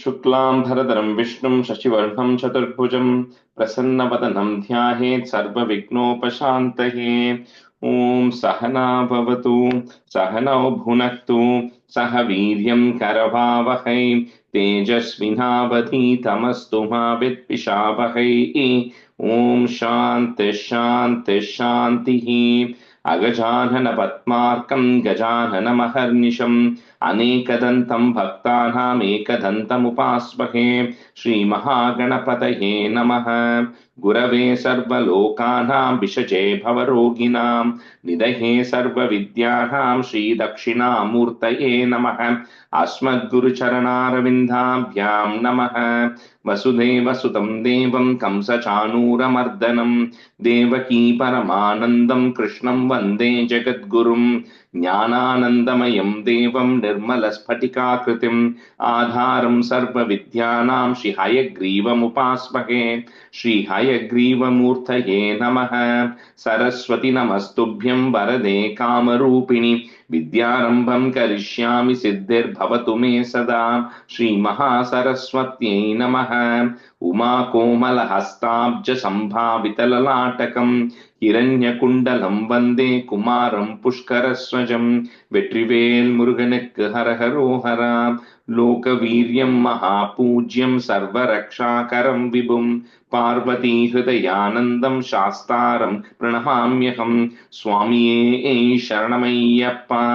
शुक्लां भरधरं विष्णुं शशिवर्णं चतुर्भुजं प्रसन्नवदनं ध्यायेत् सर्वविघ्नोपशान्तये। ॐ सहना भवतु सहनौ भुनक्तु सह वीर्यं करवावहै तेजस्विनावधीतमस्तु मा विद्विषावहै। ॐ शान्तिः शान्तिः शान्तिः। अगजानन पद्मार्कं गजाननमहर्निशम् अनेकदन्तं भक्तानाम् एकदन्तमुपास्महे। श्रीमहागणपतये नमः। गुरवे सर्वलोकानां विषजे भवरोगिणां निधये सर्वविद्यानां श्रीदक्षिणामूर्तये नमः। अस्मद्गुरुचरणारविन्दाभ्यां नमः। वसुदेवसुतं देवं कंसचाणूरमर्दनं देवकी परमानन्दं कृष्णं वन्दे जगद्गुरुम् ज्ञानानन्दमयं देवं निर्मलस्फटिकाकृतिम् आधारं सर्वविद्यानां श्रीहयग्रीवमुपास्महे। श्रीहयग्रीवमूर्तये नमः। सरस्वती नमस्तुभ्यं वरदे कामरूपिणि विद्यारम्भं करिष्यामि सिद्धिर्भवतु मे सदा। श्रीमहासरस्वत्यै नमः। उमाकोमलहस्ताब्ज सम्भावितललाटकं हिरण्यकुण्डलं वन्दे कुमारं पुष्करस्वजं। வெற்றிவேல் முருகனுக்கு ஹரஹரோஹரா. லோகவீரியம் மகாபூஜ்யம் சர்வரக்ஷாகரம் விபும் பார்வதி ஹிருதயானந்தம் சாஸ்தாரம் பிரணமாம்யகம். சுவாமியே சரணமையப்பா.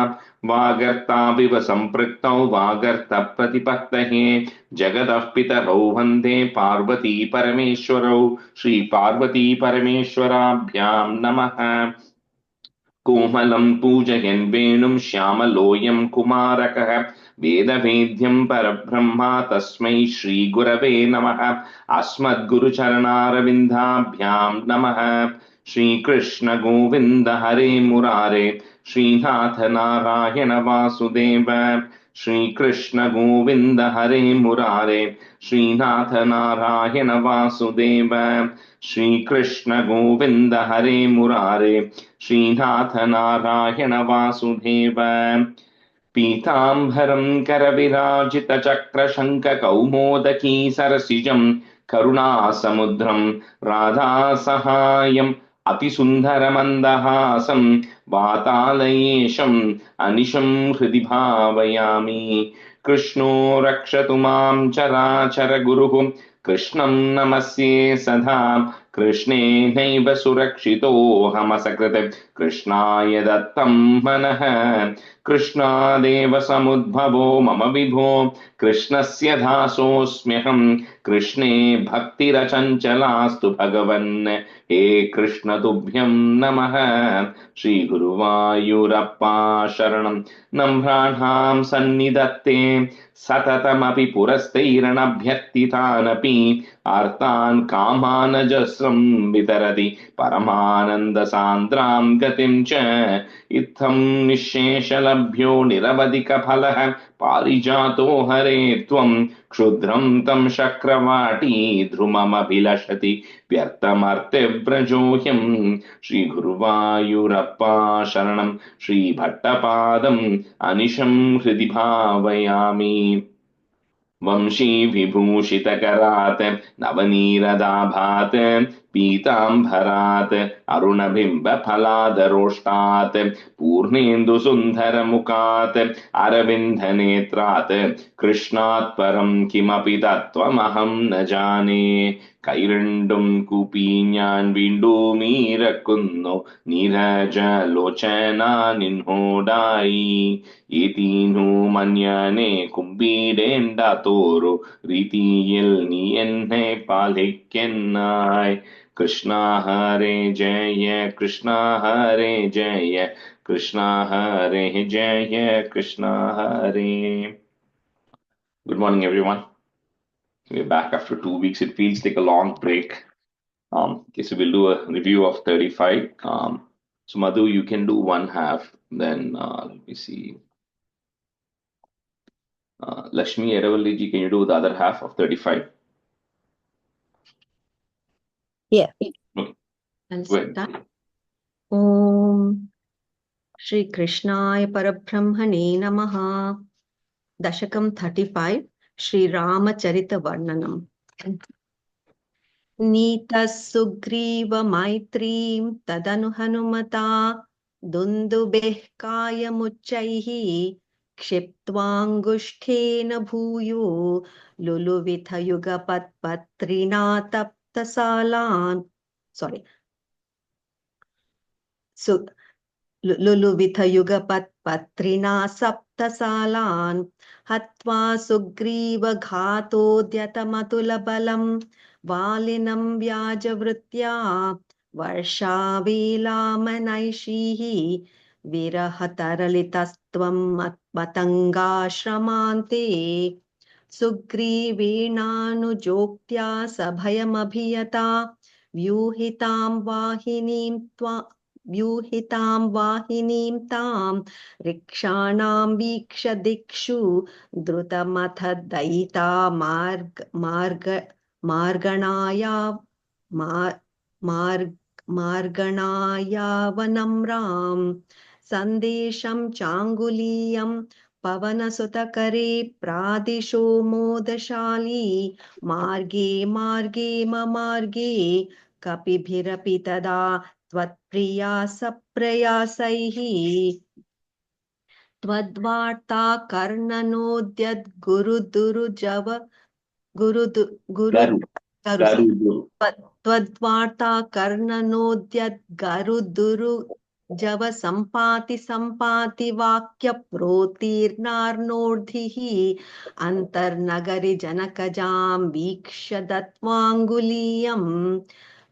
वागर्ताविव सम्पृक्तौ वागर्त प्रतिपत्तये जगतः पितरौ वन्दे पार्वती परमेश्वरौ। श्री पार्वती परमेश्वराभ्यां नमः। कोमलं पूजयन् वेणुं श्यामलोऽयं कुमारकः वेदवेद्यं परब्रह्मा तस्मै श्रीगुरवे नमः। अस्मद्गुरुचरणारविन्दाभ्यां नमः। श्रीकृष्ण गोविन्द हरे मुरारे श्रीनाथ नारायण वासुदेव। श्रीकृष्ण गोविन्द हरे मुरारे श्रीनाथ नारायण वासुदेव। श्रीकृष्ण गोविन्द हरे मुरारे श्रीनाथ नारायण वासुदेव। पीताम्बरं करविराजितचक्रशङ्खकौमोदकी सरसिजं करुणासमुद्रं राधासहायम् अतिसुन्दरमन्दहासं वातालयेशम् अनिशं हृदि भावयामि। कृष्णो रक्षतु मां चराचर गुरुः कृष्णं नमस्ये सदा। कृष्णेनैव सुरक्षितोऽहमसकृत् कृष्णाय दत्तं मनः। कृष्णादेव समुद्भवो मम विभो कृष्णस्य दासोऽस्म्यहं। कृष्णे भक्तिरचञ्चलास्तु भगवन् हे कृष्ण तुभ्यं नमः। श्रीगुरुवायूरप्पा शरणं नम्राणां सन्निधत्ते सततमपि पुरस्तैरनभ्यर्थितानपि आर्तान् कामानजस्रं वितरति परमानन्दसान्द्रां गतिं च। इत्थं निःशेषलभ्यो निरवधिकफलः पारिजातो हरे त्वं क्षुद्रं तं शक्रवाटी ध्रुममभिलषति व्यर्थमर्त्यव्रजोह्यं। श्रीगुरुवायूरप्पा शरणं श्रीभट्टपादम् अनिशं हृदि भावयामि। वंशी विभूषितकरात् नवनीरदाभात् पीताम्बरात् अरुणबिम्बफलादरोष्टात् पूर्णेन्दुसुन्दरमुखात् अरविन्दनेत्रात् कृष्णात् परं किमपि तत्त्वमहं न जाने। കൈരണ്ടും കൂപ്പി ഞാൻ വീണ്ടും ഇരക്കുന്നു നീരജലോചന നിന്നോടായി. ഏതീനു മന്യനെ കുമ്പിടേണ്ടാത്തോരു രീതിയിൽ നീ എന്നെ പാലിക്കെന്നായി. കൃഷ്ണ ഹരേ ജയ കൃഷ്ണ ഹരേ ജയ കൃഷ്ണ ഹരേ ജയ കൃഷ്ണ ഹരേ. Good morning, everyone. We're back after 2 weeks. It feels like a long break. Okay, so we'll do a review of 35. So Madhu, you can do one half. Then let me see. Lakshmi Eravaliji, can you do the other half of 35? Yeah. Okay. I'll Go ahead. start. Om Shri Krishnaya Parabrahmane Namaha. Dasakam 35. श्रीरामचरितवर्णनम्। नीतः सुग्रीवमैत्रीं तदनु हनुमता दुन्दुभेः कायमुच्चैः क्षिप्त्वाङ्गुष्ठेन भूयो लुलुविथयुगपत्पत्रिणा तप्तसालान् लुलुविथयुगपत्पत्रिणा सप्तसालान् हत्वा सुग्रीवघातोद्यतमतुलबलं वालिनं व्याजवृत्त्या वर्षावेलामनैषीः विरहतरलितस्त्वं मतङ्गाश्रमान्ते सुग्रीवेणानुजोक्त्या सभयमभियता व्यूहितां वाहिनीं तां रिक्षाणां वीक्ष्य दिक्षु द्रुतमथ दयिता मार्गणायावनम्रां सन्देशं चाङ्गुलीयं पवनसुतकरे प्रादिशो मोदशाली मार्गे मार्गे ममार्गे कपिभिरपि तदा त्वत्प्रिया सप्रयासैः त्वद्वार्ता कर्णनोद्यद्गुरुदुरुजव Garu. sorry. Garudu. त्वद्वार्ता कर्णनोद्यद्गरुदुरुजव सम्पाति वाक्यप्रोतीर्णार्णोर्धिः अन्तर्नगरि जनकजां वीक्ष्य दत्वाङ्गुलीयम्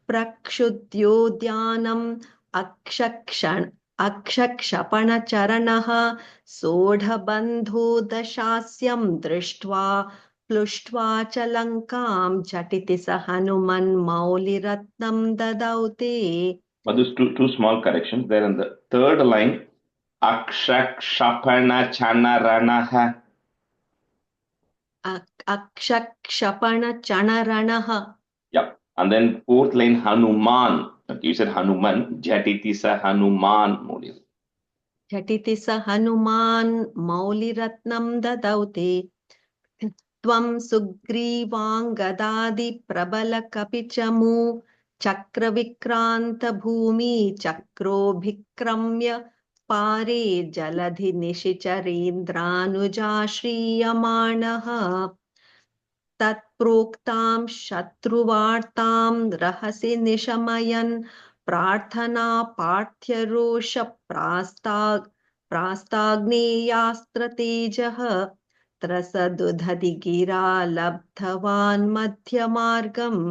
प्रक्षुद्योद्यानम् अक्षक्षपणचरणः सोढबन्धो दशास्यं दृष्ट्वा प्लुष्ट्वा च लङ्कां झटिति स हनुमन्मौलिरत्नं ददौ ते But there's two small corrections there in the third line. Akshakshapana chanaranaha. अक्षक्षपणचणरणः. Yeah. And then fourth line Hanuman. Okay, you said Hanuman. Jatiti sa Hanuman. Modi. झटिति स हनुमान् मौलिरत्नं ददौ ते त्वं सुग्रीवाङ्गदादिप्रबलकपिचमू चक्रविक्रान्तभूमि चक्रोभिक्रम्य पारे जलधि निशिचरेन्द्रानुजाश्रीयमाणः तत्प्रोक्तां शत्रुवार्तां रहसि निशमयन् प्रार्थना पार्थ्यरोष प्रास्ताग्नेयास्त्रतेजः त्रसदुधदि गिरा लब्धवान् मध्यमार्गम्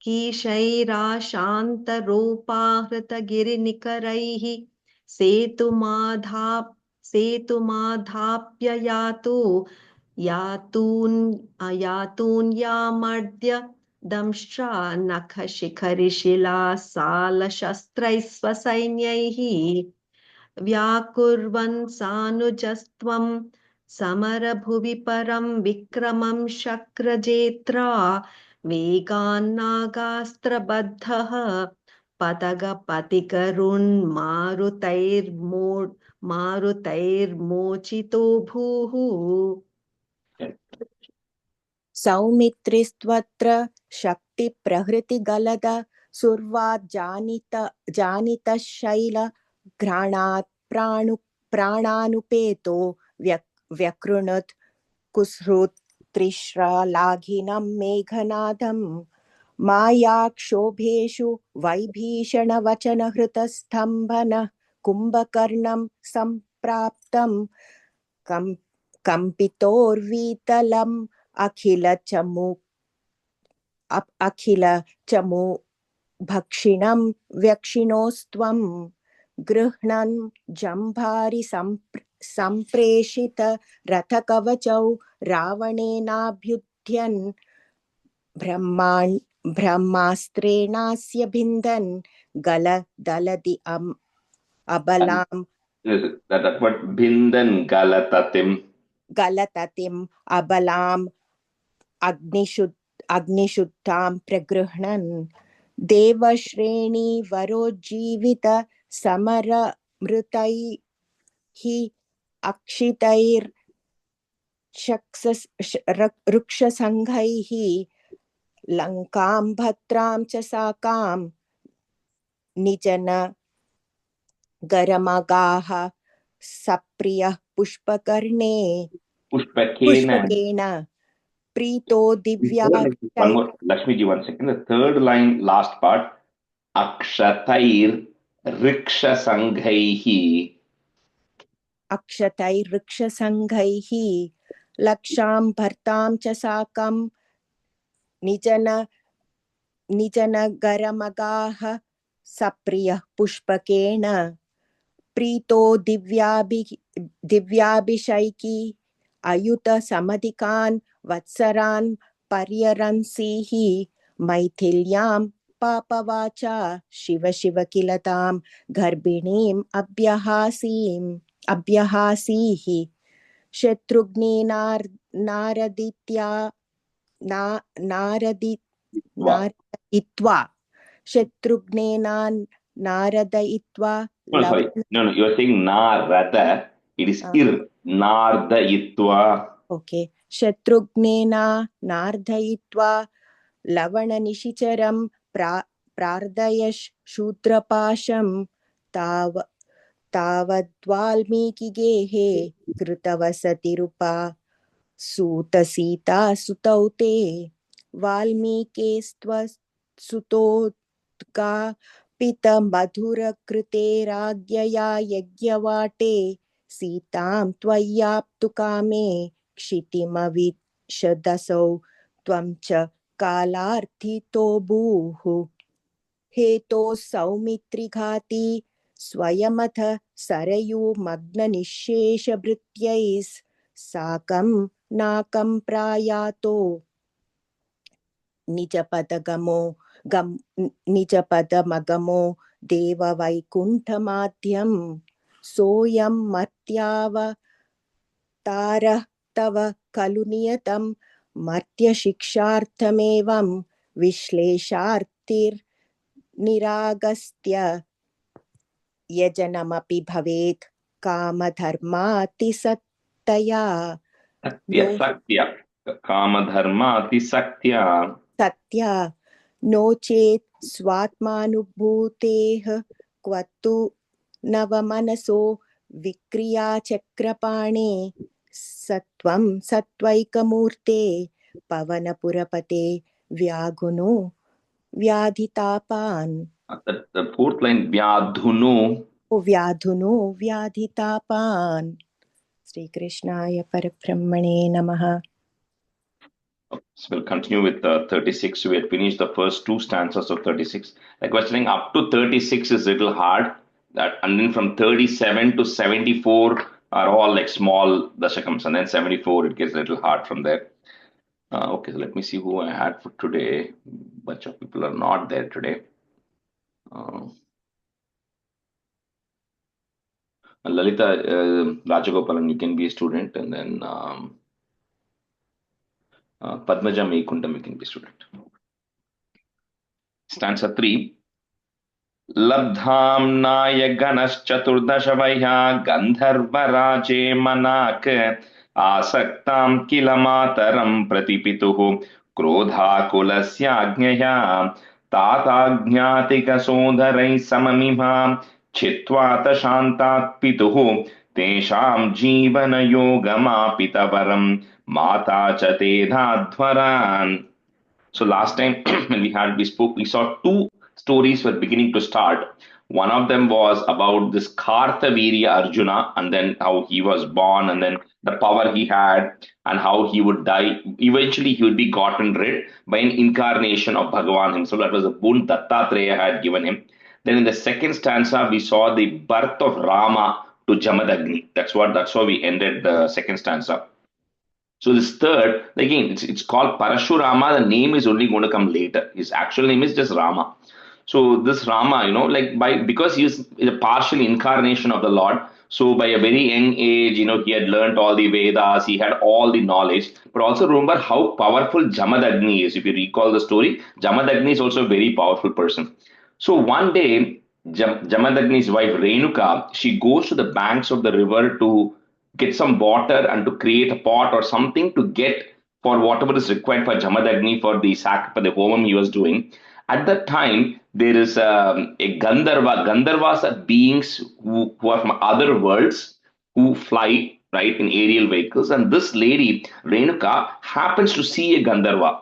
कीशैराशान्तरूपाहृतगिरिनिकरैः सेतुमाधाप्य यातून् यामर्द्य दंष्ट्रा नखशिखरिशिला सालशस्त्रैः स्वसैन्यैः व्याकुर्वन् सानुजस्त्वं समरभुवि परं विक्रमं शक्रजेत्रा वेगान्नागास्त्रबद्धः पतगपतिकरुन्मारुतैर्मोचितो भूः सौमित्रिस्त्वत्र शक्तिप्रहृतिगलद सुर्वाज्जानितः शैलघ्राणात् प्राणानुपेतो व्यकृणुत् कुसृत्रिश्रलाघिनं मेघनादं मायाक्षोभेषु वैभीषणवचनहृतस्तम्भनः कुम्भकर्णं सम्प्राप्तं कम्पितोर्वीतलम् अखिलचमु भक्षिणं व्यक्षिणोस्त्वं गृह्णन् जम्भारि सम्प्रेषित रथकवचौ रावणेनाभ्युध्यन् ब्रह्मास्त्रेणास्य भिन्दन् गलदलदि अबलां That's what Bindan Galatatim. गलततिम् अबलाम् अग्निशुद्धां प्रगृह्णन् देवश्रेणीवरोज्जीवित समरमृतैः वृक्षसङ्घैः लङ्कां भद्रां च साकां निजन गरमगाः सप्रियः पुष्पकर्णे Pushpakena. पुष्पकेन प्रीतो दिव्या One more, Lakshmi ji, 1 second. The third line, last part. Akshatair riksha sanghaihi. अक्षतैर्वृक्षसङ्घैः लक्षां भर्तां च साकं निजनगरमगाः सप्रियः पुष्पकेन प्रीतो दिव्याभिषैकी अयुत समधिकान् वत्सरान् पर्यरंसीः मैथिल्यां पापवाचा शिव शिव किल तां गर्भिणीम् अभ्यहासीः शत्रुघ्ने नारदित्वा शत्रुघ्नेना नारदयित्वा No, sorry. No, you're saying narada. It is ir. Nardayitva. Okay शत्रुघ्नेना नार्दयित्वा लवणनिशिचरं प्रार्दयश् शूद्रपाशं तावद्वाल्मीकिगेहे कृतवसतिरुपा सूतसीता सुतौ ते वाल्मीकेस्त्वसुतोद्गा पितमधुरकृते राज्ञया यज्ञवाटे सीतां त्वय्याप्तुकामे क्षितिमविशदसौ त्वं च कालार्थितो भूः हेतो सौमित्रिघाती स्वयमथ सरयूमग्ननिःशेषभृत्यैः साकं नाकं प्रायातो निजपदमगमो देववैकुण्ठमाद्यं सोऽयं मर्त्यावतारः तव खलु नियतं मर्त्यशिक्षार्थमेवं विश्लेषार्थिर्निरागस्त्य यजनमपि भवेत् कामधर्मातिसक्तया Satya. Kamadharmatisakya. सत्या नो चेत् स्वात्मानुभूतेः क्वतु नवमनसो विक्रियाचक्रपाणे सत्वं सत्वैकमूर्ते पवनपुरपते व्याघुनो व्याधितापान् The fourth line, Vyadhunu. व्याधुनो व्याधितापान् श्रीकृष्णाय परब्रह्मणे नमः. So we'll continue with 36. We had finished the first two stanzas of 36. The questioning up to 36 is a little hard. And then from 37 to 74 are all like small dasakams. And then 74, it gets a little hard from there. Okay, so let me see who I had for today. Bunch of people are not there today. Lalita Rajagopalan, you can be a student. And then Padmaja Meikundam, you can be a student. Stanza 3. लब्धाम्नाय गणश्चतुर्दश वह्या गन्धर्वराजे मनाक् आसक्तां किल मातरं प्रतिपितुः क्रोधाकुलस्याज्ञया ताताज्ञातिकसोदरैः सममिमां छित्त्वात शान्तात् पितुः तेषां जीवनयोगमापितवरं माता च तेधाध्वरान्. So last time when we saw two stories were beginning to start. One of them was about this Kartavirya Arjuna and then how he was born and then the power he had and how he would die. Eventually he would be gotten rid by an incarnation of Bhagavan himself. That was a boon Dattatreya had given him. Then in the second stanza we saw the birth of Rama to Jamadagni. That's how we ended the second stanza. So this third, again, it's called Parashurama. The name is only going to come later. His actual name is just Rama. So this Rama, because he is a partial incarnation of the Lord. So by a very young age, he had learnt all the Vedas. He had all the knowledge. But also remember how powerful Jamadagni is. If you recall the story, Jamadagni is also a very powerful person. So one day, Jamadagni's wife Renuka, she goes to the banks of the river to get some water and to create a pot or something to get for whatever is required for Jamadagni for for the homam he was doing. At that time, there is a Gandharva. Gandharvas are beings who are from other worlds who fly right in aerial vehicles. And this lady, Renuka, happens to see a Gandharva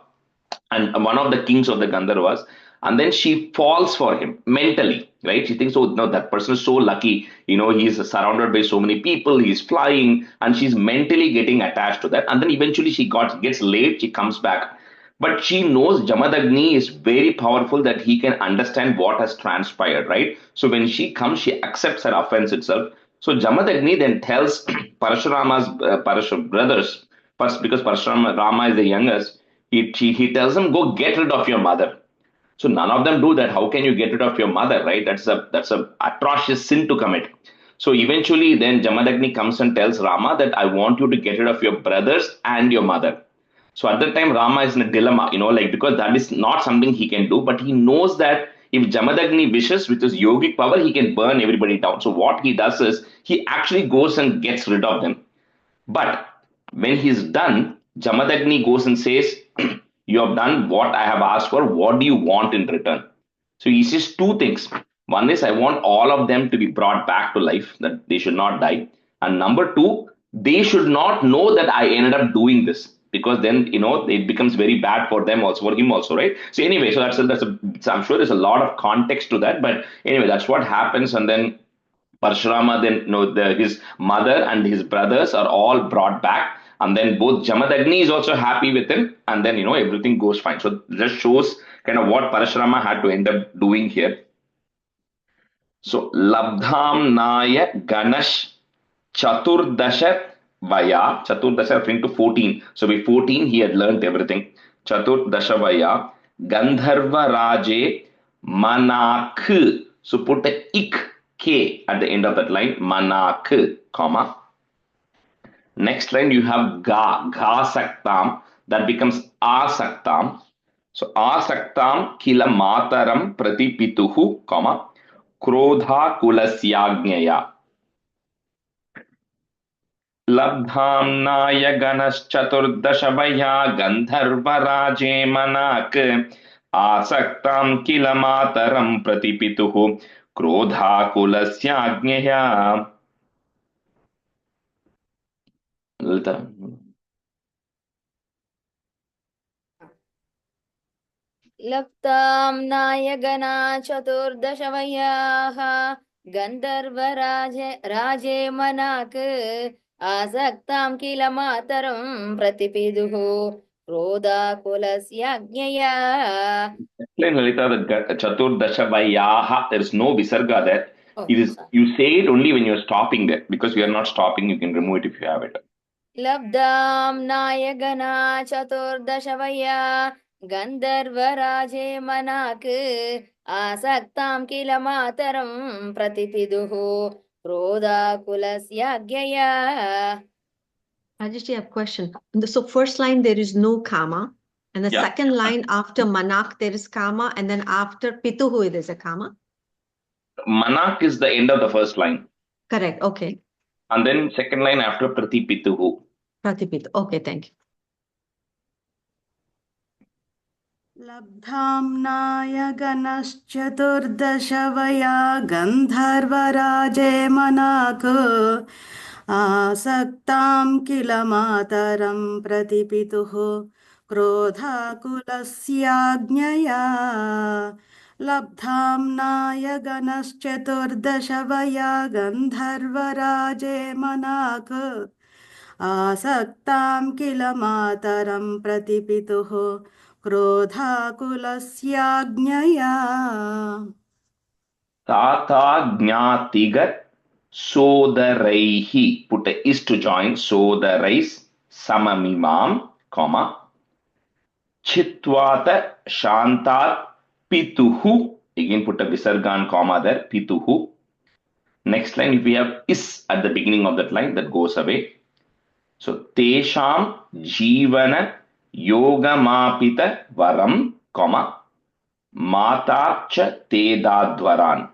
and one of the kings of the Gandharvas, and then she falls for him mentally, right? She thinks, oh no, that person is so lucky, he's surrounded by so many people, he's flying, and she's mentally getting attached to that. And then eventually she gets late, she comes back. But she knows Jamadagni is very powerful that he can understand what has transpired, right? So when she comes, she accepts her offense itself. So Jamadagni then tells Parashurama's brothers, first because Parashurama Rama is the youngest, he tells them, go get rid of your mother. So none of them do that. How can you get rid of your mother, right? That's a atrocious sin to commit. So eventually, then Jamadagni comes and tells Rama that I want you to get rid of your brothers and your mother. So at that time, Rama is in a dilemma, like because that is not something he can do, but he knows that if Jamadagni wishes, with his yogic power, he can burn everybody down. So what he does is he actually goes and gets rid of them. But when he's done, Jamadagni goes and says, you have done what I have asked for. What do you want in return? So he says two things. One is, I want all of them to be brought back to life, that they should not die. And number two, they should not know that I ended up doing this, because then, it becomes very bad for them also, for him also, right? So anyway, so I'm sure there's a lot of context to that. But anyway, that's what happens. And then Parshurama, then his mother and his brothers are all brought back, and then both Jamadagni is also happy with him, and then everything goes fine. So this shows kind of what Parashurama had to end up doing here. So Labdham Naya Ganesh Chaturdasha Vaya. Chaturdasha referring to 14. So by 14 he had learnt everything. Chaturdasha Vaya Gandharva Raje Manak. So put the ik K at the end of that line, Manak, comma. Next line you have Ga Saktam, that becomes Asaktam. So Asaktam Kila Mataram Pratipituhu, comma, Krodha Kulasyagnyaya. Labdhamnaya Ganaschaturdashavaya Gandharvaraje Manak Asaktam Kila Mataram Pratipituhu Krodha Kulasya Lalita. लप्तां नायगना चतुर्दशवयाः राजे मनाक् आसक्तां किल मातरं प्रतिपिदुः क्रोधाकुलस्याज्ञया. Explain, Lalita, that Chaturdasha there is no visarga there. You say it only when you're stopping there, because we are not stopping. You can remove it if you have it. लब्धां नायगना चतुर्दशवया गन्धर्वराजे मनाक् आसक्तां किल मातरं प्रतिपिदुः क्रोधाकुलस्याज्ञया. Rajesh, I have a question. So first line, there is no karma. And the second line after Manak, there is karma. And then after Pituhu, there is a karma. Manak is the end of the first line. Correct. Okay. And then second line after Pratipituhu. Pratipit. Okay, thank you. लब्धाम्नाय गणश्चतुर्दशवया गन्धर्वराजे मनाक् आसक्तां किल मातरं प्रतिपितुः क्रोधाकुलस्याज्ञया. लब्धाम्नाय गणश्चतुर्दशवया गन्धर्वराजे मनाक् आसक्तां किल मातरं प्रतिपितुः क्रोधाकुलस्याज्ञया. Tata Gnatigat Sodaraihi. Put a is to join. Sodarais Samamimam, comma. Chitvata Shantat Pituhu. Again put a visargan comma there. Pituhu. Next line, if we have is at the beginning of that line, that goes away. So Tesham Jivana Yogamapita Varam, comma, Mata cha Tedadvaran.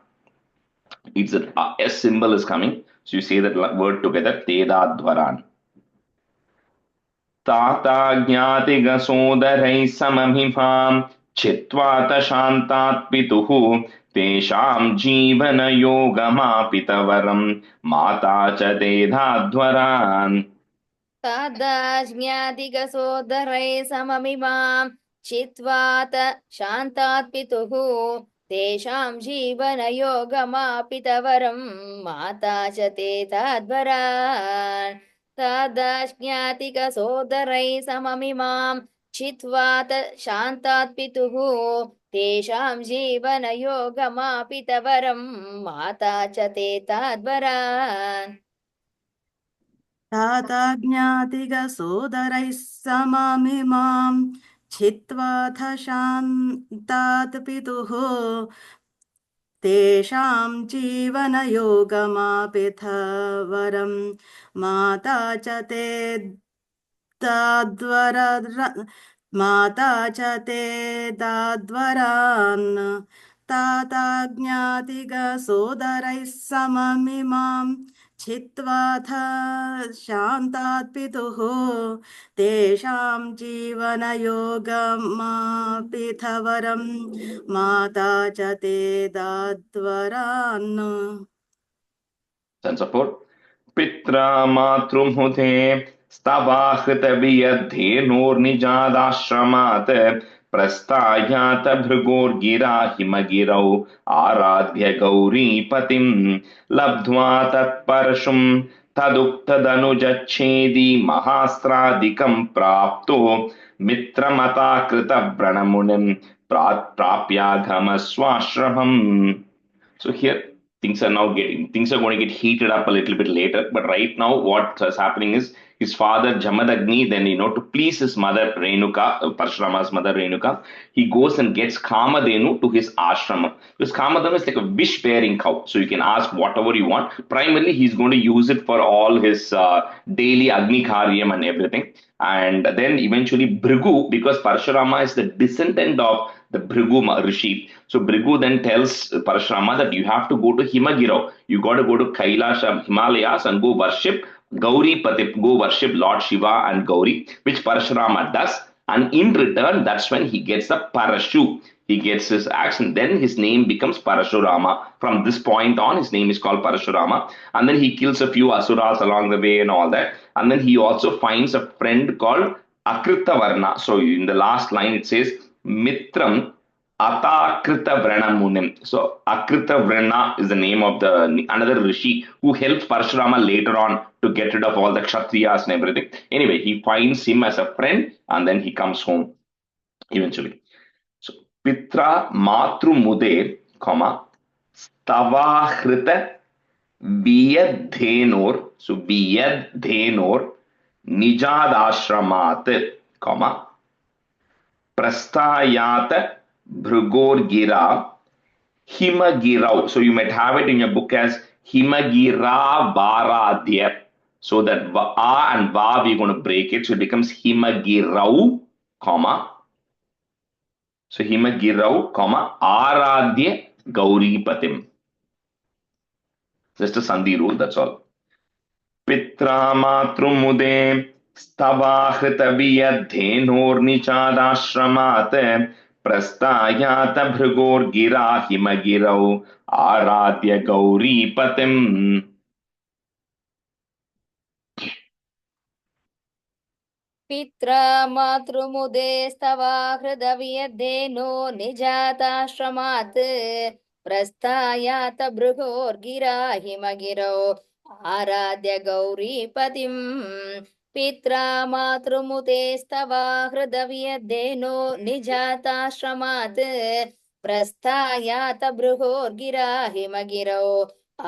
It's a S symbol is coming. So you say that word together, Tedadvaran. Tata Jnatiga Sodarai Samamhimam Chitvata Shantat Pituhu Tesham Jivana Yogamapitavaram Mata Cha Tedadvaran. तादाज्ञातिकसोदरै सममिमां चित्वात शान्तात् पितुः तेषां जीवनयोगमापितवरं माता च ते ताद्वरान् तादाज्ञातिकसोदरै सममिमां चित्वात शान्तात् पितुः तेषां जीवनयोगमापितवरं माता च ते ताद्वरान् ताताज्ञातिगसोदरैः सममिमां छित्त्वाथ शान्तात् पितुः तेषां जीवनयोगमापितवरं माता च ते माता च ते दाद्वरान् ताताज्ञातिगसोदरैः सममिमां छित्त्वाथ शान्तात् पितुः तेषां जीवनयोगमापितवरं माता च ते दाद्वरान् Sense of four. Pitra Matrumhute Stavahritaviyadhenurnijadashramat Prastayata Bhrugorgira Himagirau Aradhya Gauri Patim Labdhva Tatparashum Taduktadanujaच्छेदी Mahastradikam Prapto Mitramata Krita Branamunim Prapyaghamaswashramam. So here things are going to get heated up a little bit later. But right now, what is happening is his father Jamadagni, then to please his mother Renuka, Parshurama's mother Renuka, he goes and gets Kamadhenu to his ashrama. Because Kamadhenu is like a wish-bearing cow, so you can ask whatever you want. Primarily, he's going to use it for all his daily Agni Karyam and everything. And then eventually Bhrigu, because Parshurama is the descendant of the Bhrigu Rishi. So Bhrigu then tells Parashurama that you have to go to Himagirau. You got to go to Kailash, Himalayas, and go worship Gauri Patip, go worship Lord Shiva and Gauri, which Parashurama does. And in return, that's when he gets the Parashu. He gets his axe, and then his name becomes Parashurama. From this point on, his name is called Parashurama. And then he kills a few asuras along the way and all that. And then he also finds a friend called Akritavarna. So in the last line, it says, Mitram Atakrita Vranamunim. So Akrita Vrana is the name of another rishi who helps Parashurama later on to get rid of all the Kshatriyas and everything. Anyway, he finds him as a friend and then he comes home eventually. So Pitra Matru Mude, Stavahrita Biyadhenor. So Biyadhenor Nijadashramat, Prastayata Bhrugorgira Himagirau. So you might have it in your book as Himagira Varadhya. So that A and Va, we're going to break it. So it becomes Himagirau, So Himagirau, Aradhya Gauri Patim. Just a Sandhi rule, that's all. Pitra Matrumude Stavahritaviyadhenurnichadashramat Prastayata Bhrugorgira Himagirau Aradhya Gauri Patim. पित्रा मातृमुदे स्तवा हृदवियद्धेनो निजाताश्रमात् प्रस्थायात भृगोर्गिरा हिमगिरौ आराध्य गौरीपतिम् पित्रा मातृमुदे स्तवा हृदवियद्धेनो निजाताश्रमात् प्रस्थायात भृगोर्गिरा हिमगिरौ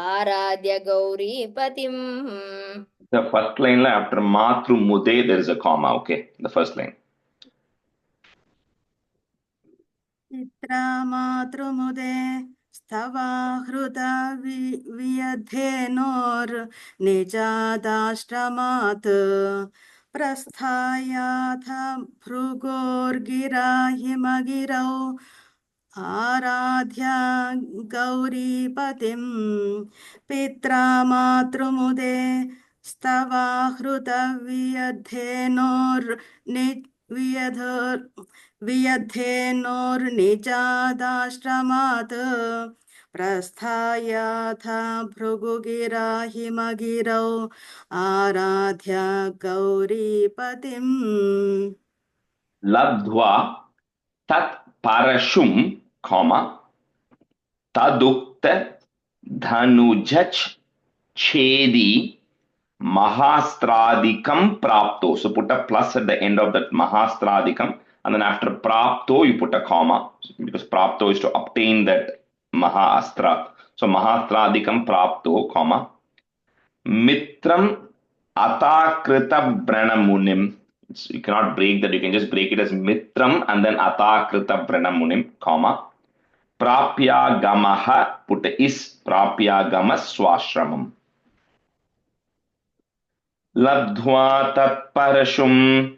आराध्य गौरीपतिम्. The first line after Matru Mude, there is a comma, okay? The first line. Pitra Matrumude Stava Hruda Viyadhenor Nijadashramat Prasthayatha Bhrugorgira Himagirau आराध्य गौरीपतिं पित्रा मातृमुदे स्तवाहृतवियधेनोर्निजादाश्रमात् प्रस्थायाथ भृगुगिरा हिमगिरौ आराध्य गौरीपतिम् लब्ध्वा tat parashum, comma, tadukta dhanujach chedi mahastradikam prapto. So put a plus at the end of that mahastradikam, and then after prapto you put a comma, because prapto is to obtain that mahastra. So mahastradikam prapto, comma, mitram atakrita branamunim. You cannot break that, you can just break it as mitram and then atakrita branamunim, comma, prapya gamaha, put a is, prapya gamas swashramam. Labdhva tatparashum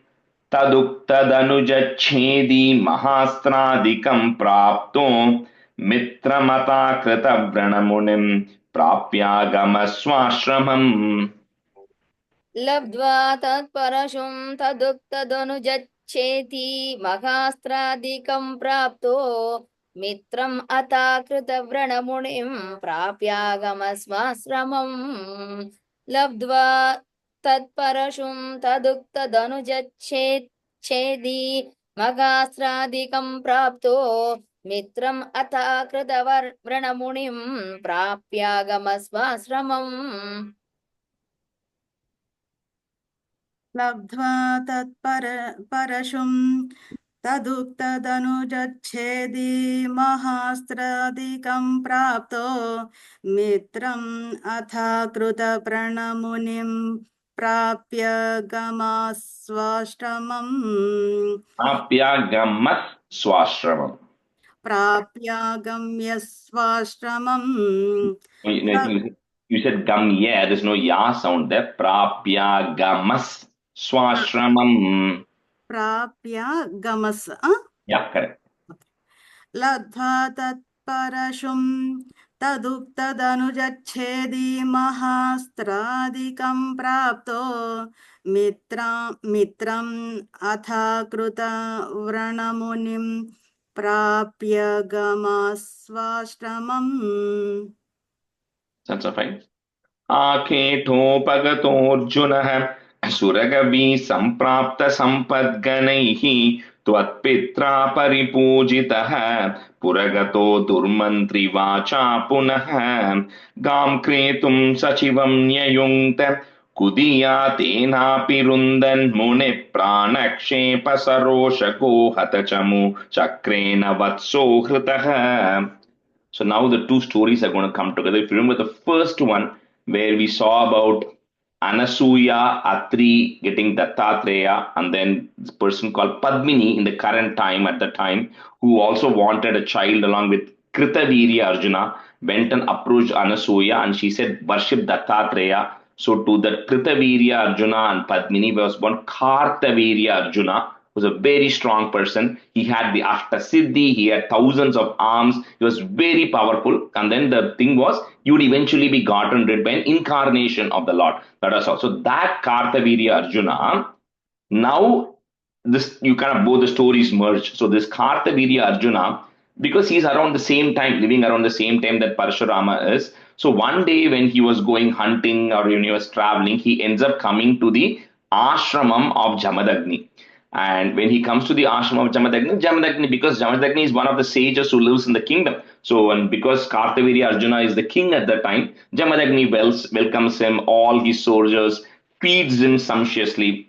taduktadanujaच्छेदी mahastradikam prapto mitramatakrita branamunim prapya gamas swashramam. लब्ध्वा तत्परशुं तदुक्तदनुजच्छेति महास्त्रादिकं प्राप्तो मित्रम् अताकृतव्रणमुनिं प्राप्यागमस्वाश्रमम् लब्ध्वा तत्परशुं तदुक्तदनुजच्छेदी महास्त्रादिकं प्राप्तो मित्रम् अताकृतव्रणमुनिं प्राप्यागमस्वाश्रमम् लब्ध्वा तत्परशुं तदुक्तदनुजच्छेदी महास्त्रादिकं प्राप्तो मित्रम् अथाकृतप्रणमुनिं प्राप्य गमास्वाश्रमम् Apyagamas swashramam. प्राप्यागम्य स्वाश्रमम् You said gam, yeah, there's no ya sound there. Prapyagamas swashramam. प्राप्यागमस् Yeah, correct. लब्ध्वा तत्परशुं तदुक्तदनुजच्छेदी महास्त्रादिकं प्राप्तो मित्रम् अथाकृतव्रणमुनिं प्राप्य गमास्वाश्रमम् That's fine. आखेटोपगतोऽर्जुनः सुरगवी सम्प्राप्त सम्पद्गणैः त्वत्पित्रा परिपूजितः पुरगतो दुर्मन्त्रिवाचा पुनः गां क्रेतुं सचिवं न्ययुङ्क्त कुदीया तेनापि रुन्दन् मुनिः प्राणक्षेप सरोषको हतचमु चक्रेण वत्सो हृतः. So now the two stories are going to come together. If you remember the first one, where we saw about Anasuya, Atri getting Dattatreya, and then this person called Padmini in the current time, at the time, who also wanted a child along with Kritavirya Arjuna, went and approached Anasuya and she said, worship Dattatreya. So to the Kritavirya Arjuna and Padmini was born Kartavirya Arjuna, was a very strong person. He had the Ashtasiddhi, he had thousands of arms, he was very powerful. And then the thing was, you would eventually be gotten rid by an incarnation of the Lord. That was all. So that Kartavirya Arjuna, now this, you kind of both the stories merge. So this Kartavirya Arjuna, because he's around the same time, living around the same time that Parashurama is. So one day when he was going hunting or when he was traveling, he ends up coming to the ashramam of Jamadagni. And when he comes to the ashram of Jamadagni, because Jamadagni is one of the sages who lives in the kingdom. So, and because Kartavirya Arjuna is the king at the time, Jamadagni welcomes him, all his soldiers, feeds him sumptuously.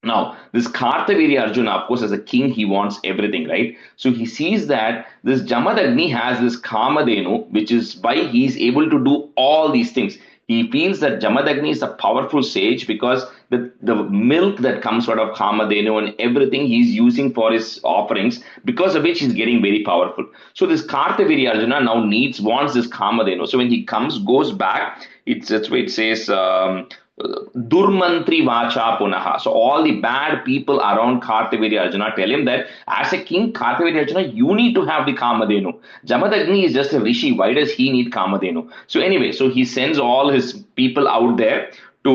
Now, this Kartavirya Arjuna, of course, as a king, he wants everything, right? So he sees that this Jamadagni has this Kamadhenu, which is why he is able to do all these things. He feels that Jamadagni is a powerful sage because the milk that comes out of Kamadhenu and everything he's using for his offerings, because of which he's getting very powerful. So this Kartavirya Arjuna now wants this Kamadhenu. So when he goes back, that's why it says, Durmantri Vacha Punaha. So all the bad people around Kartavirya Arjuna tell him that as a king, Kartavirya Arjuna, you need to have the Kamadhenu. Jamadagni is just a rishi. Why does he need Kamadhenu? So anyway, so he sends all his people out there to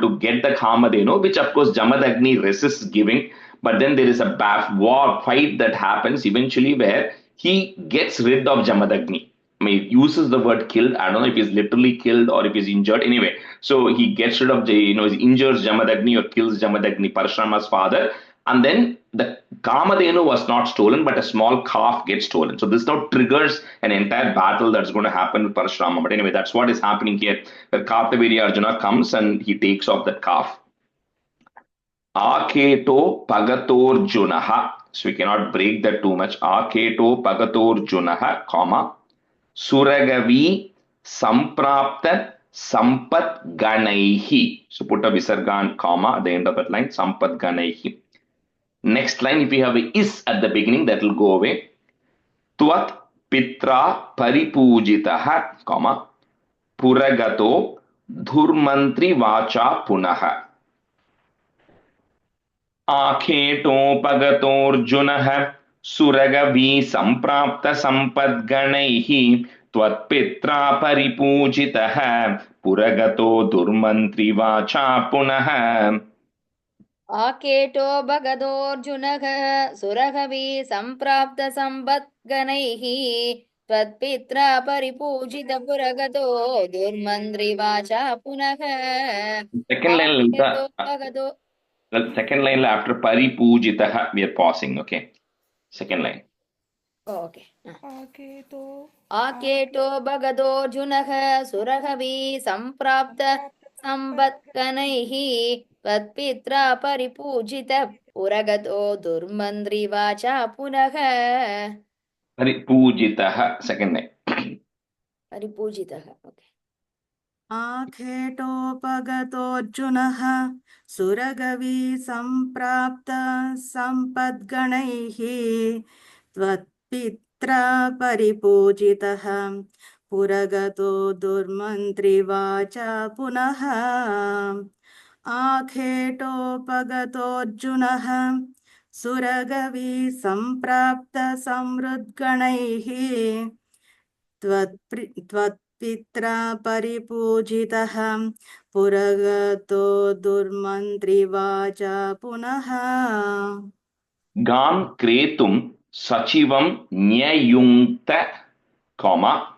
to get the Kamadhenu, which of course Jamadagni resists giving. But then there is a war fight that happens eventually where he gets rid of Jamadagni. I mean, he uses the word killed. I don't know if he's literally killed or if he's injured. Anyway, so he gets rid of, he injures Jamadagni or kills Jamadagni, Parashurama's father. And then the Kamadhenu was not stolen, but a small calf gets stolen. So this now triggers an entire battle that's going to happen with Parashurama. But anyway, that's what is happening here. Where Kartavirya Arjuna comes and he takes off that calf. Aketo Pagatorjunaha. So we cannot break that too much. Aketo Pagatorjunaha, comma. Suragavi Samprapta Sampat Ganaihi. So put a Visargan comma at the end of that line. Sampat Ganaihi. Next line, if you have a is at the beginning, that will go away. Tvat Pitra Paripujitaha, comma. Puragato Dhurmantri Vacha Punaha. Akhetopagatorjunah Suragavi Samprapta Sampadganaihi Tvatpitra Paripujitaha Puragato Durmantri Vacha Punaha. आकेटो भगदोऽर्जुनः सुरगवी सम्प्राप्त सम्पद्गणैः त्वत्पित्रा परिपूजितपुरगतो दुर्मन्त्रिवाचा पुनः Second line, आकेटो भगदो second line after Paripujitaha, we are pausing, okay? Second line. Okay आकेटो भगदोऽर्जुनः सुरगवी सम्प्राप्त सम्पद्गणैः त्वत्पित्रा परिपूजित पुरगतो दुर्मन्त्रिवाचा पुनः Paripujitaha, second line. परिपूजितः ओके आखेटोपगतोऽर्जुनः सुरगवी सम्प्राप्त सम्पद्गणैः त्वत्पित्रा परिपूजितः पुरगतो दुर्मन्त्रिवाचा पुनः आखेटोपगतोऽर्जुनः सुरगवी सम्प्राप्त समृद्गणैः त्वत्पित्रा परिपूजितः पुरगतो दुर्मन्त्रिवाचा पुनः Gam Kretum Sachivam Nyayunkta, comma.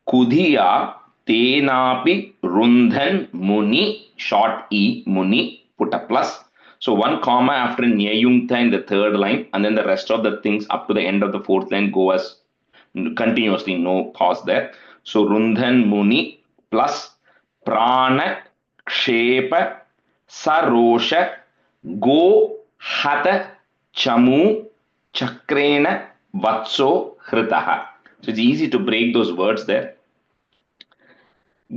Kudhiya Tenapi Rundhan Muni, short E, Muni, put a plus. So one comma after Nyayunkta in the third line, and then the rest of the things up to the end of the fourth line go as continuously, no pause there. So Rundhan Muni plus Prana Kshepa Sarosha Go Hata Chamu Chakrena Vatso Hritaha. So it's easy to break those words there.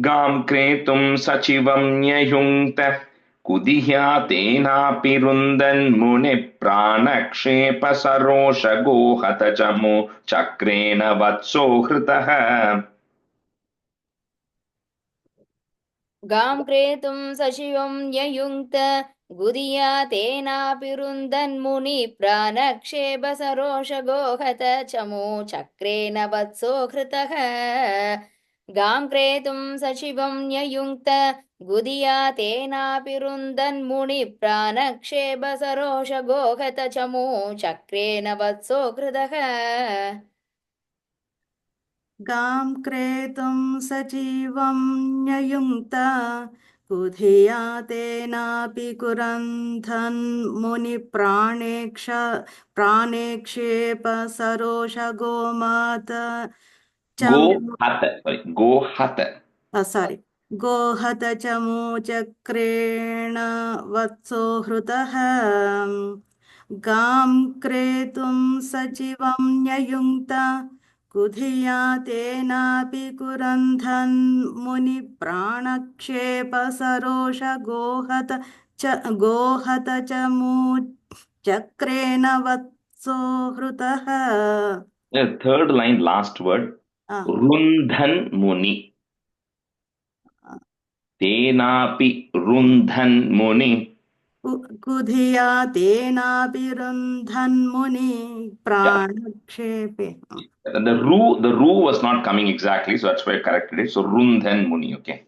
Gam kretum sachivam nyayunkta kudihya tenapi rundan muni pranakshepa sarosha gohata chamu chakrena vatso hritaha. गां क्रेतुं सशिवं ययुङ्क्त गुदिया तेनापि रुन्दन्मुनि प्राणक्षेप सरोषगोहत चमु चक्रेण वत्सो हृतः गां क्रेतुं सशिवं ययुङ्क्त गुदिया तेनापि रुन्दन्मुनि प्राणक्षेप सरोषगोहत चमु चक्रेण वत्सो हृतः गां क्रेतुं सजीवं न्ययुङ्क्त कुधिया तेनापि कुरन्धन् प्राणेक्षेप सरोषगोमात गोहत चमूचक्रेण वत्सो हृतः गां क्रेतुं सजीवं न्ययुङ्क्त कुधिया तेनापि कुरन्धन् मुनिप्राणक्षेप सरोष Gohat चमूचक्रेण वत्सो हृतः. Third line, last word. Rundhan Muni. Tenapi rundhan muni. कुधिया तेनापि रुन्धन्मुनि Yeah. प्राणक्षेपे. The ru was not coming exactly, so that's why I corrected it. So rundhan muni, okay.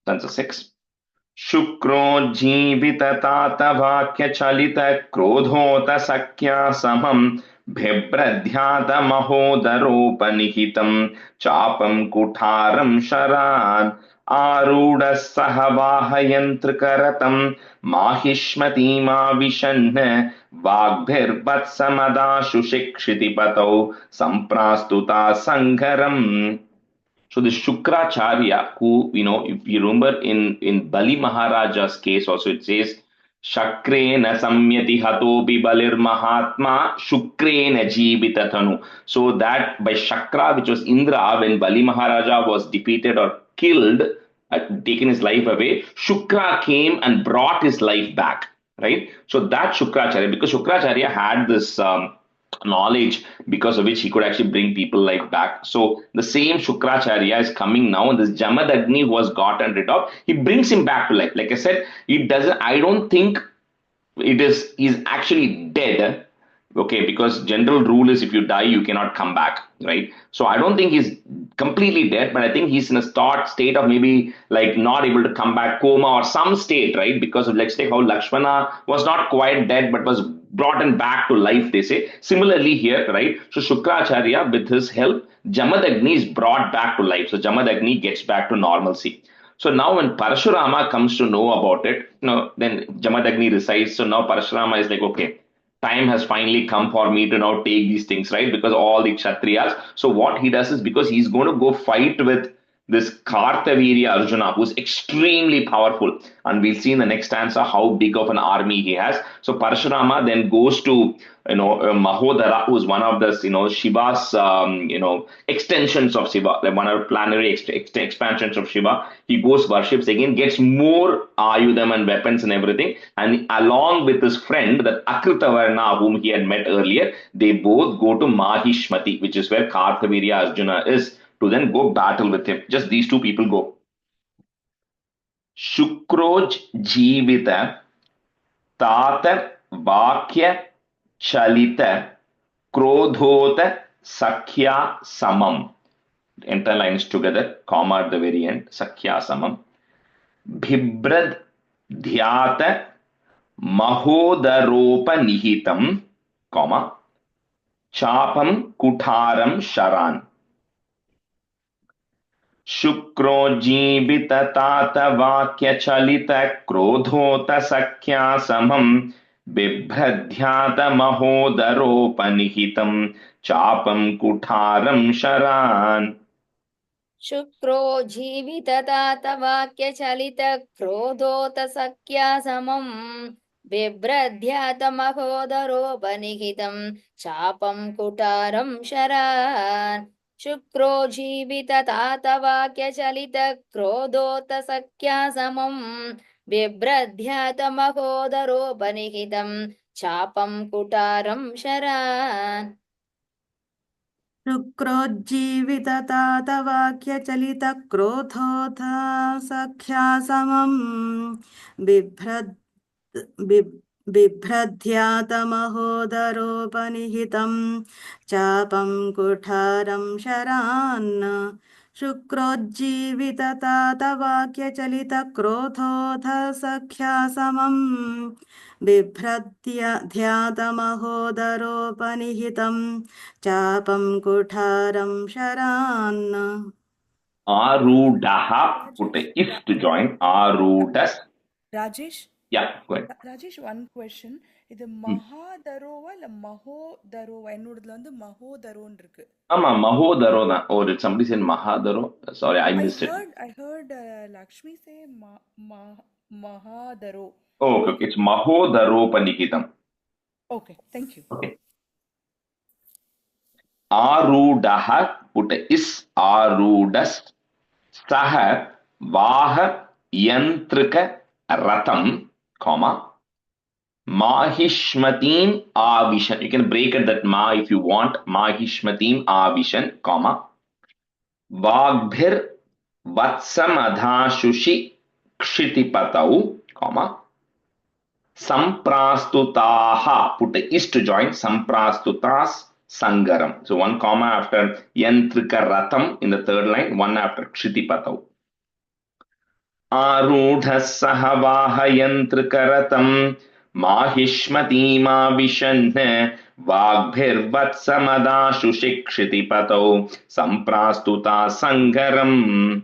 That's a 6. Shukro jivitata vakya chalita krodhota sakya samam bhebradhyata mahodaropanihitam chapam kutharam sharan आरूढ़ सहवाहयंत्रकरतम माहिष्मतीमाविशन्न वाग्भिर्वत्समदाशु शिक्षितिपतौ संप्रास्तुता संघरम. So the Shukracharya, who, if you remember in Bali Maharaja's case also, it says, Shakrena samyati hatopi balir mahatma Shukrena jivitatanu. So that by Shakra, which was Indra, when Bali Maharaja was defeated or killed, taken his life away, Shukra came and brought his life back, right? So that Shukracharya, because Shukracharya had this knowledge because of which he could actually bring people life back. So the same Shukracharya is coming now, and this Jamadagni who was gotten rid of, he brings him back to life. Like I said, it doesn't. I don't think he's actually dead. Okay, because general rule is if you die, you cannot come back, right? So I don't think he's completely dead, but I think he's in a state of maybe like not able to come back, coma or some state, right? Because of, let's say, how Lakshmana was not quite dead but was brought in back to life, they say. Similarly here, right? So Shukracharya, with his help, Jamadagni is brought back to life. So Jamadagni gets back to normalcy. So now when Parashurama comes to know about it, then Jamadagni resides. So now Parashurama is like, okay, time has finally come for me to now take these things, right? Because all the Kshatriyas. So what he does is, because he's going to go fight with this Kartavirya Arjuna, who's extremely powerful. And we'll see in the next stanza how big of an army he has. So Parashurama then goes to, Mahodara, who's one of the, Shiva's, extensions of Shiva, like one of the planetary expansions of Shiva. He goes, worships again, gets more ayudam and weapons and everything. And along with his friend, that Akritavarna, whom he had met earlier, they both go to Mahishmati, which is where Kartavirya Arjuna is, to then go battle with him. Just these two people go. Shukroj Jivita Tata Vakya Chalita Krodhota Sakhya Samam. Entire lines together, comma at the very end. Sakhya Samam. Bhibrad Dhyata Mahodaropa Nihitam, comma, Chapam Kutharam Sharan. Shukro jibita tata vakya chalita krodhota sakhya samam bibhradhyata mahodaropa nihitam chapam kutharam sharan. शुक्रो जीविततातवाक्यचलितक्रोधोत सख्या समम् बिभ्रद्यातमहोदरोपनिहितं चापं कुटारं शरान् शुक्रो जीविततातवाक्यचलितक्रोधोत सख्या समम् बिभ्रद्यातमहोदरोपनिहितं चापं कुटारं शरान् शुक्रोज्जीविततातवाक्यचलितक्रोधोऽथ सख्या समम् बिभ्रद्ध्यातमहोदरोपनिहितं चापं कुठारं शरान् शुक्रोज्जीविततातवाक्यचलितक्रोधोऽथ सख्या समम् बिभ्रद्ध्यातमहोदरोपनिहितं चापं कुठारं शरान्. Arudaha, put a if to join. Arudas. Rajesh? Yeah, go ahead. Rajesh, one question. இது மகாதரோவா இல்ல மகோதரோவா? என்னோடதுல வந்து மகோதரோன்னு இருக்கு. ஆமா மகோதரோ தான். Oh, did somebody say Mahadaro? Sorry, I missed it. I heard Lakshmi say Mahadaro. Oh, okay. It's Mahodaro Panihitam. Okay, thank you. Okay. Arudaha, put a is, Arudas, Saha, Vaha, Yantrika, Ratam, comma, Mahishmatim Avishan. You can break it that Ma if you want. Mahishmatim Avishan, comma, Vagbhir Vatsamadhashushi kshitipatau, comma, Samprastutaha, put a is to join, Samprastutas Sangaram. So one comma after Yantrika Ratham in the third line, one after Kshitipatau. Arudha Sahavaha Yantrika Ratham Mahishmatima Vishanne Vagbhirvatsamadashu Shikshitipatau Samprastuta Sangaram.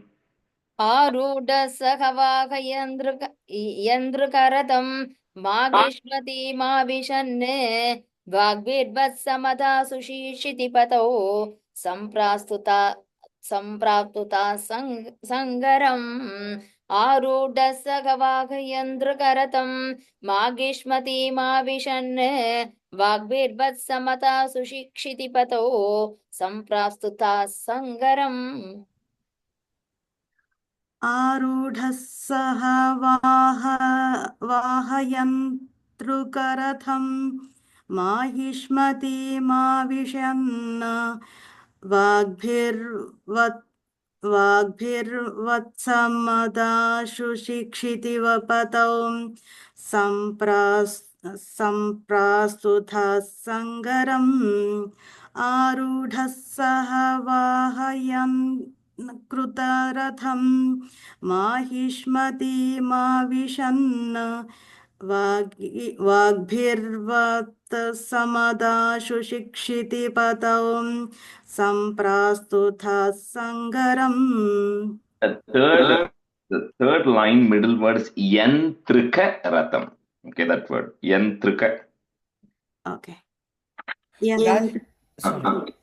आरूढसखवाखयन्द्रकरतं मागेष्मति मा विशन्ने वाग्भिर्वत्समदा सुशीर्षितिपतौ सम्प्राप्तुता सङ्गरम् आरूढसखवाखयन्द्रकरतं मागेष्मति मा विशन्ने वाग्भिर्वत्समदा सुशिक्षितिपतौ सम्प्राप्तुता सङ्गरम् आरूढः सह वाहयन्तृकरथं माहिष्मति मा विशन्न वाग्भिर्वत्समदाशु शिक्षितिवपतौ सम्प्रास्तुतः सङ्गरम् आरूढः सह वाहयन् कृतरथं माहिष्मति मा विशन्न वाग्भिर्वत्समदाशु शिक्षितिपतौ सम्प्रास्तुतः सङ्गरम्. The third line, middle word is Yantrika Ratham. Okay, that word. Yantrika. Okay. Sorry.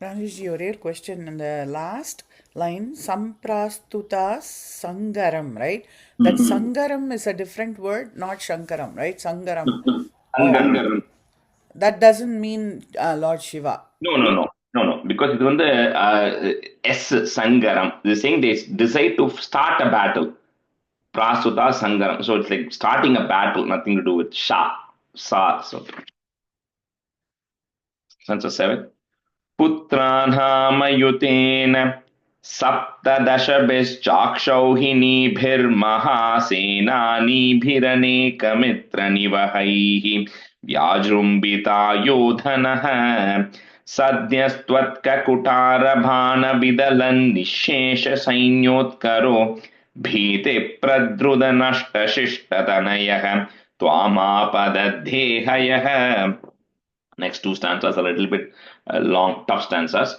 Rajesh, your real question in the last line, Samprastuta Sangaram, right? That Sangaram is a different word, not Shankaram, right? Sangaram. Sangaram. That doesn't mean Lord Shiva. No. Because it's on the S Sangaram. They're saying they decide to start a battle. Prastuta Sangaram. So it's like starting a battle, nothing to do with Sa. So. Stanza 7. Putranhamayuten सप्तदशभिश्चाक्षौहिनीभिर्महासेनानीभिरनेकमित्रनिवहैः व्याजृम्बिता योधनः सद्यस्त्वत्ककुटारभाणविदलन्निःशेषसैन्योत्करो भीतिप्रद्रुदनष्टशिष्टतनयः त्वामापदद्धेहयः. Next two stanzas are a little bit long, tough stanzas.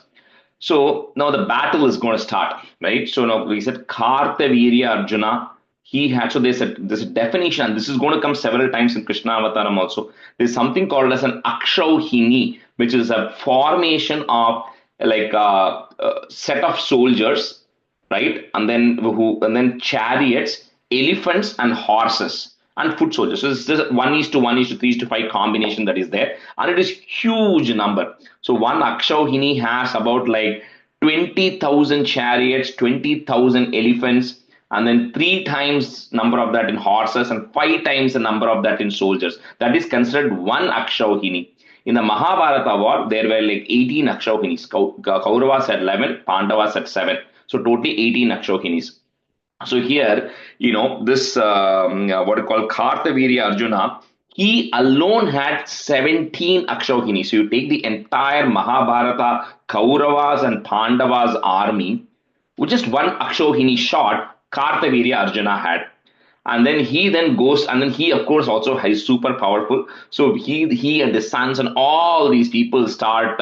So now the battle is going to start, right? So now we said Kartavirya Arjuna. He had, so there's a definition, and this is going to come several times in Krishna Avataram also. There's something called as an Akshauhini, which is a formation of like a set of soldiers, right? And then chariots, elephants, and horses. And foot soldiers. So this is 1:1, 3:5 combination that is there. And it is huge number. So one Akshauhini has about like 20,000 chariots, 20,000 elephants, and then 3 times number of that in horses and 5 times the number of that in soldiers. That is considered one Akshauhini. In the Mahabharata war, there were like 18 Akshauhinis. Kauravas had 11, Pandavas had 7. So totally 18 Akshauhinis. So here, this what you call Kartavirya Arjuna, he alone had 17 Akshauhinis. So you take the entire Mahabharata, Kauravas and Pandavas army, with just one Akshauhini shot, Kartavirya Arjuna had. And then he goes, and then he of course also is super powerful. So he and his sons and all these people start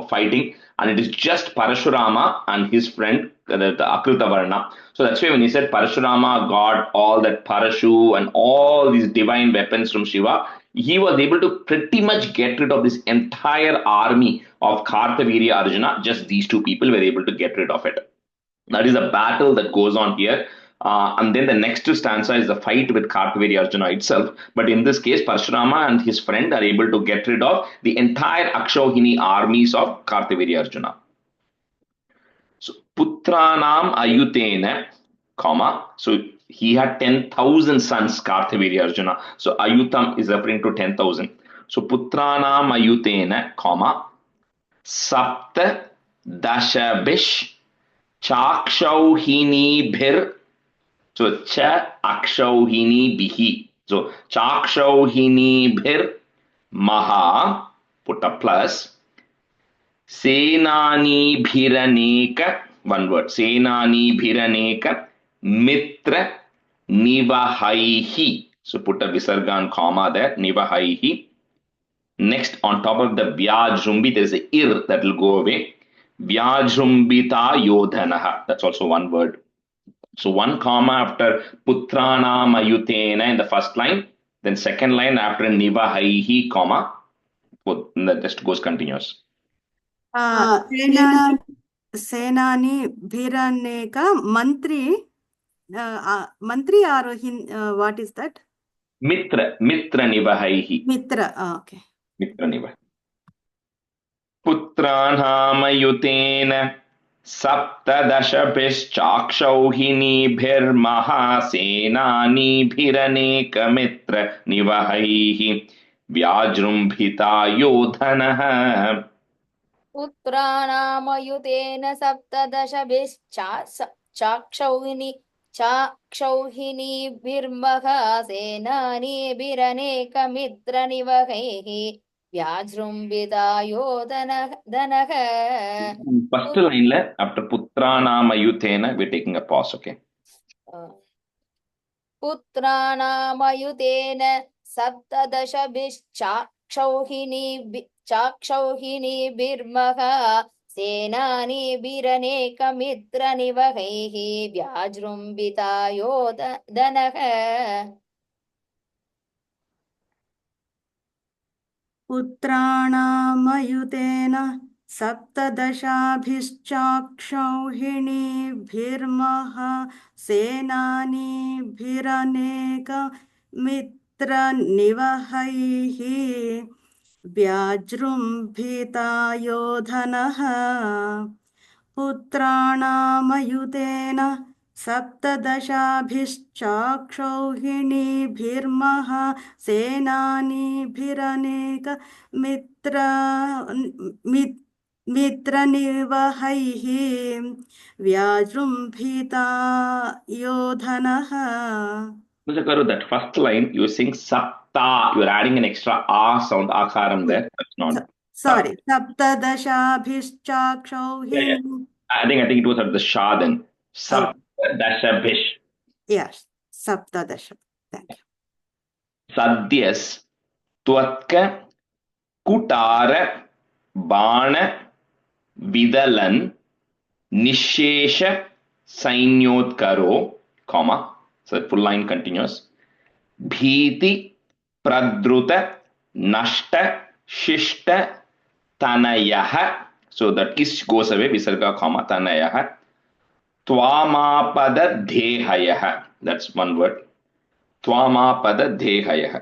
fighting, and it is just Parashurama and his friend the Akritavarna. So that's why when he said Parashurama got all that Parashu and all these divine weapons from Shiva, he was able to pretty much get rid of this entire army of Kartavirya Arjuna. Just these two people were able to get rid of it. That is a battle that goes on here. And then the next stanza is the fight with Kartavirya Arjuna itself. But in this case, Parashurama and his friend are able to get rid of the entire Akshauhini armies of Kartavirya Arjuna. So, Putranam Ayutena, comma. So, he had 10,000 sons, Kartavirya Arjuna. So, Ayutam is referring to 10,000. So, Putranam Ayutena, comma. Sapta Dashabish Chakshauhinibhir. So cha akshauhinibihi. So chakshauhinibhir maha, put a plus. Senani bhiraneka, one word. Senani bhiraneka mitra nivahaihi. So put a visarga and comma there. Nivahaihi. Next, on top of the vyajrumbi, there is a ir that will go away. Vyajrumbita yodhanaha. That's also one word. So one comma after putrana mayutena in the first line, then second line after nivahaihi comma. That just goes continuous. सेना सेनानी भिरनेक मंत्री मंत्री or what is that? Mitra nivahaihi. Mitra. Okay. Mitra nivah. Putranhamayutena सप्तदशभिश्चाक्षौहिणीभिर्महासेनानीभिरनेकमित्र निवहैः व्याजृम्भिता योधनः. पुत्राणामयुतेन चाक्षौहिणीभिर्महा सेनानीभिरनेकमित्रनिवहैः व्याजृम्भिता योधनः. First line after Putranhamayutena, we're taking a pause, okay? पुत्राणामयुतेन सप्तदशभिश्चाक्षौहिणीभिर्महा सेनानीभिरनेकमित्रनिवहैः व्याजृम्भिता योधनः. पुत्राणामयुतेन सप्तदशाभिश्चाक्षौहिणीभिर्महा सेनानीभिरनेकमित्रनिवहैः व्याजृम्भिता योधनः. पुत्राणामयुतेन सप्तदशाभिश्चाक्षौहिणीभिर्महा सेनानीभिरनेक मित्रनिवहैः व्याजृम्भिता योधनः. Karu, that first line, you sing sapta, you're adding an extra a sound, akaram there. That's not. Sorry, saptadashabhischakshauhiणी. I think it was at the sha then. Saptadashabhish. Yes, saptadasha. Thank you. Sadyas Twatka Kutara Bana Vidalan Nishesha Sainyotkaro, comma. So full line continuous. Bhiti Pradruta Nashta Shishta Tanayaha. So that is goes away, Visarga, comma, Tanayaha. Twamapada Dhehayaha. That's one word. Twamapada Dhehayaha.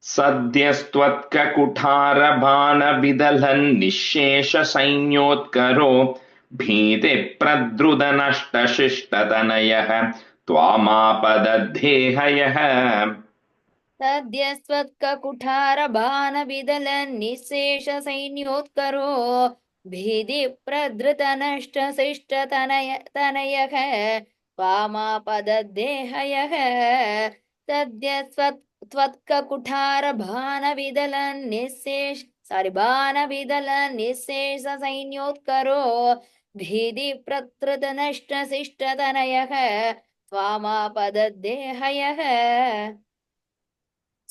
Sadyastvaka Kuthara Bana Vidalan Nishesha Sainyotkaro Bhite Pradrudanashta Shishtatanayaha Twamapada Dhehayaha. सद्यस्त्वत्ककुठारबाणविदलन्निःशेषसैन्योत्करो भीतिप्रधृतनष्टशिष्टतनयः वामापददेहयः. बाणविदलन्निःशेषसैन्योत्करो भीतिप्रधृतनष्टशिष्टतनयः वामापददेहयः.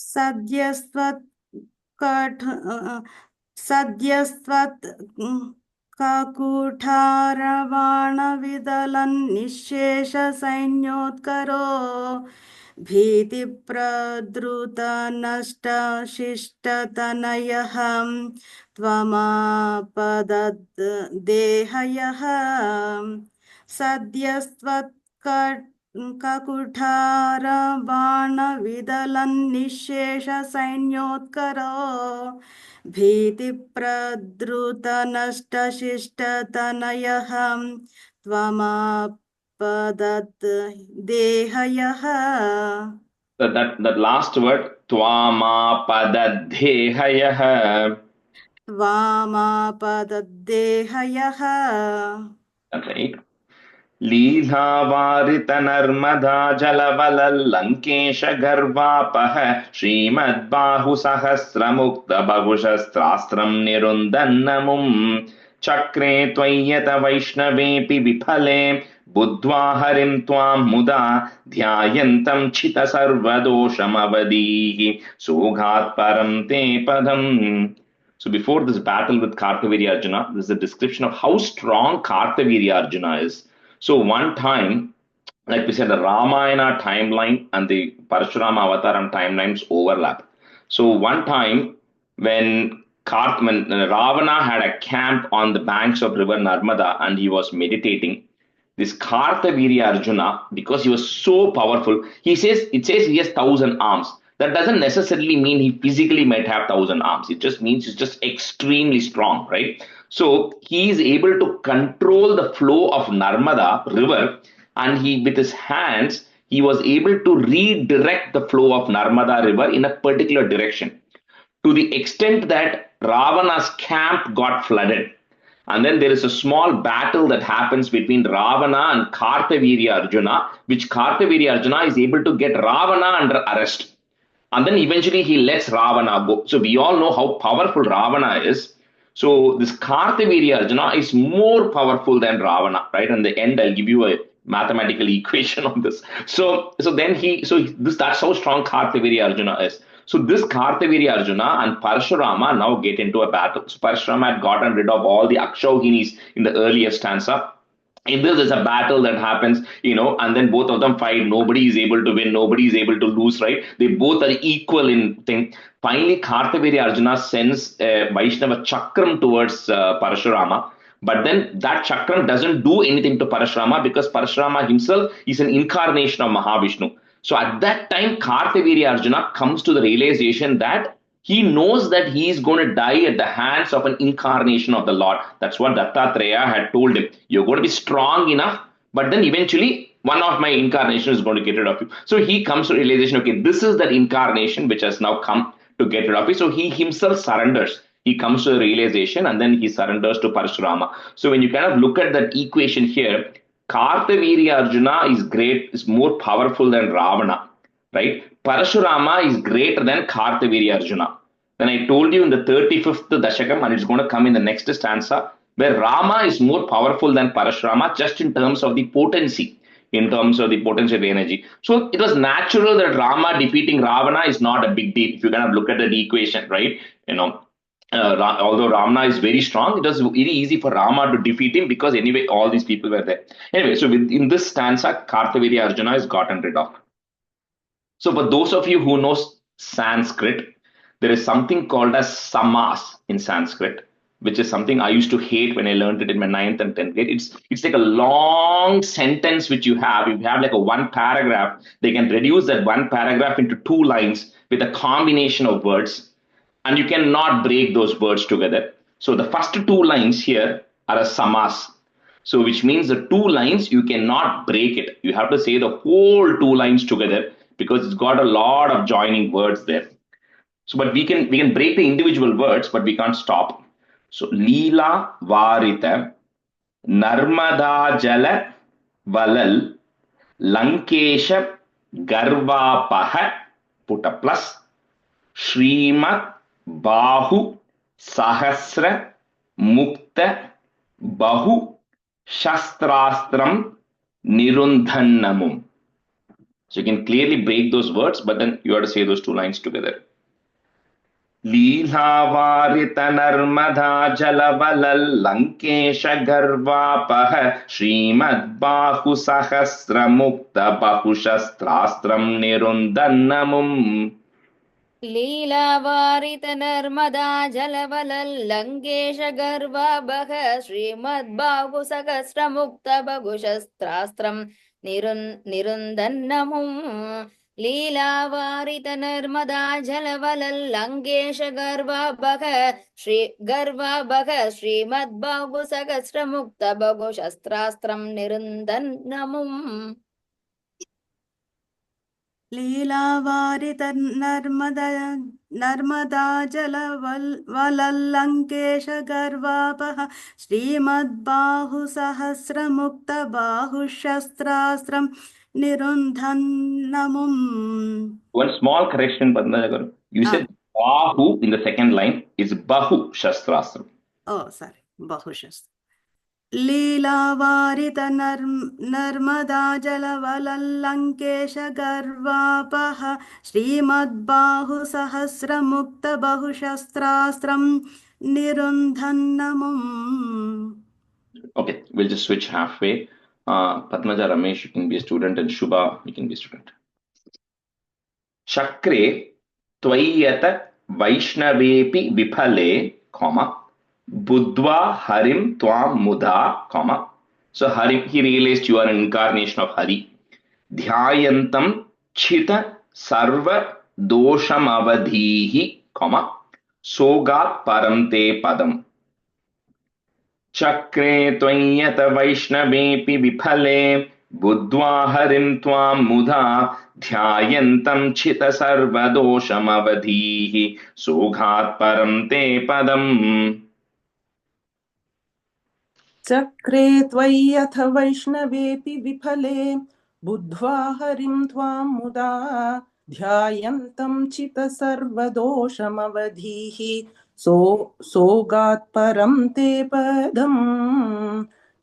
सद्यस्त्वत्ककुठारबाणविदलन्निःशेषसैन्योत्करो भीतिप्रधृतनष्टशिष्टतनयः त्वमापददेहयः. सद्यस्त्वत्ककुठारबाणविदलन्निःशेषसैन्योत्करो भीतिप्रधृतनष्टशिष्टतनयः त्वमापददेहयः. So that last word, Twamapadadhehayaha. त्वामापददेहयः. Right. लीलावारित Narmada जलवलल्लङ्केश गर्वापः श्रीमद्बाहु सहस्रमुक्त बहुशस्त्रास्त्रं निरुन्दन्नमुम् चक्रे त्वय्यत वैष्णवेऽपि विफले बुद्ध्वा हरिं त्वां मुदा ध्यायन्तं छित सर्वदोषमवदीः सोगात् परं ते पदम्. So before this battle with Kartavirya Arjuna, this is a description of how strong Kartavirya Arjuna is. So one time, like we said, the Ramayana timeline and the Parashurama Avataram timelines overlap. So one time when Ravana had a camp on the banks of river Narmada and he was meditating, this Kartavirya Arjuna, because he was so powerful, it says he has 1,000 arms. That doesn't necessarily mean he physically might have 1,000 arms. It just means he's just extremely strong, right? So he is able to control the flow of Narmada river, and he, with his hands, he was able to redirect the flow of Narmada river in a particular direction, to the extent that Ravana's camp got flooded. And then there is a small battle that happens between Ravana and Kartavirya Arjuna, which Kartavirya Arjuna is able to get Ravana under arrest. And then eventually he lets Ravana go. So we all know how powerful Ravana is. So this Kartavirya Arjuna is more powerful than Ravana, right? In the end, I'll give you a mathematical equation on this. That's how strong Kartavirya Arjuna is. So this Kartavirya Arjuna and Parashurama now get into a battle. So Parashurama had gotten rid of all the Akshauhinis in the earlier stanza. In this, there's a battle that happens, and then both of them fight. Nobody is able to win. Nobody is able to lose, right? They both are equal in thing. Finally, Kartavirya Arjuna sends Vaishnava Chakram towards Parashurama. But then that Chakram doesn't do anything to Parashurama because Parashurama himself is an incarnation of Mahavishnu. So at that time, Kartavirya Arjuna comes to the realization that he knows that he is going to die at the hands of an incarnation of the Lord. That's what Dattatreya had told him. You're going to be strong enough, but then eventually one of my incarnations is going to get rid of you. So he comes to realization, okay, this is that incarnation which has now come to get rid of you. So he himself surrenders. He comes to the realization and then he surrenders to Parashurama. So when you kind of look at that equation here, Kartavirya Arjuna is more powerful than Ravana, right? Parashurama is greater than Kartavirya Arjuna. Then I told you in the 35th Dasakam, and it's going to come in the next stanza, where Rama is more powerful than Parashurama just in terms of the potency, in terms of the potential energy. So it was natural that Rama defeating Ravana is not a big deal. If you kind of look at that equation, right? Although Ravana is very strong, it was very easy for Rama to defeat him because anyway, all these people were there. Anyway, so in this stanza, Kartavirya Arjuna is gotten rid of. So for those of you who know Sanskrit, there is something called as samas in Sanskrit, which is something I used to hate when I learned it in my 9th and 10th grade. It's like a long sentence which you have. If you have like a one paragraph, they can reduce that one paragraph into 2 lines with a combination of words, and you cannot break those words together. So the first 2 lines here are a samas. So which means the 2 lines, you cannot break it. You have to say the whole 2 lines together because it's got a lot of joining words there. So, but we can break the individual words, but we can't stop. So, Leela Varita Narmada Jala Valal Lankesha Garvapaha, put a plus, Srimad Bahu Sahasra Mukta Bahu Shastrastram Nirundhannamum. So you can clearly break those words, but then you have to say those 2 lines together. लीलावारित Narmada जलवलल Lankesh गर्वापह श्रीमद्बाहु सहस्र मुक्त बहुशस्त्रास्त्रं निरुन्दन्नमुम्. लीलावारित Narmada जलवलल्लङ्केश गर्वापह श्रीमद्बाहु सहस्रमुक्त बहुशस्त्रास्त्रं निरुन्दन्नमुम्. लीलावारित Narmada जलवलल्लङ्केश गर्वापह श्रीमद्बाहु सहस्रमुक्त बहुशस्त्रास्त्रं निरुन्दन्नमुम्. Narmada जलवलल्लङ्केश गर्वापः श्रीमद्बाहुसहस्रमुक्तबाहुशस्त्रास्त्रं निरुन्धन्नमुम्. One small correction, Padma Garu. You said Bahu in the second line is Bahu Shastrastra. Oh, sorry, Bahushastra. लीलावारित Narmada जलवलल्लङ्केश गर्वापः श्रीमद्बाहुसहस्रमुक्तबाहुशस्त्रास्त्रं निरुन्धन्नमुम्. Okay, we'll just switch halfway. Padmaja Ramesh, you can be a student, and Shubha, you can be a student. Shakre Tvayata Vaishnavepi Vipale, comma, Budva Harim Tvam Mudha, comma. So Harim, he realized you are an incarnation of Hari. Dhyayantam Chita Sarva Dosham Avadhihi, comma, Sogat Paramte Padam. Chakre Tvayat Vaishnavepi Vipale Budva Harim Tvam Mudha Dhyayantam Chita Sarva Dosham Avadhihi Soghat Param Te Padam. चक्रे त्वय्यथ वैष्णवेऽपि विफले बुद्ध्वा हरिं त्वां मुदा ध्यायन्तं चित्तसर्वदोषमवधीः सोगात् परं ते पदम्.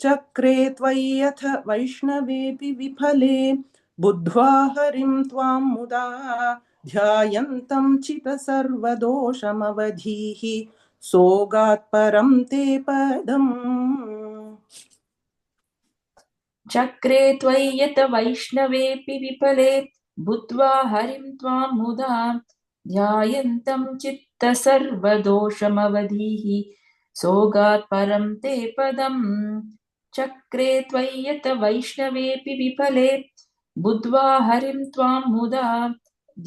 चक्रे त्वय्यथ वैष्णवेऽपि विफले बुद्ध्वा हरिं त्वां मुदा ध्यायन्तं चित्तसर्वदोषमवधीः सोगात् परं ते पदम्. चक्रे त्वय्यत वैष्णवेऽपि विफले बुद्ध्वा हरिं त्वां मुदा ध्यायन्तं चित्तसर्वदोषमवधीः सोगात् परं ते पदम्. चक्रे त्वय्यत वैष्णवेऽपि विफले बुद्ध्वा हरिं त्वां मुदा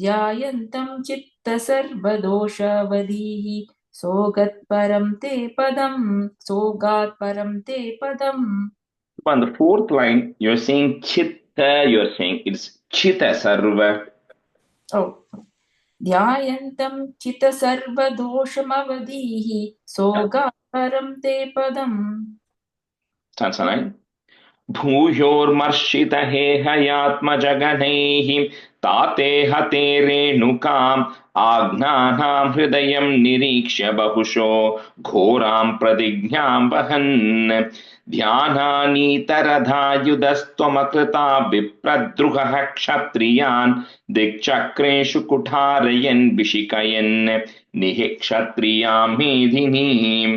ध्यायन्तं चित्तसर्वदोषावधीः सोगात् परं ते पदम्. On the fourth line, you're saying Chitta, you're saying it's Chitta Sarva. Oh. Dhyayantam Chitta Sarva Doshamavadhihi Sogat Param Te Padam. Stanza 9. भूयोर्मर्षित हेहयात्मजगणैः ताते हते रेणुकाम् आज्ञानां हृदयं निरीक्ष्य बहुशो घोरां प्रतिज्ञां वहन् ध्यानानीतरधायुधस्त्वमकृता विप्रद्रुहः क्षत्रियान् दिक्चक्रेषु कुठारयन् विशिकयन् निः क्षत्रियां मेधिनीम्.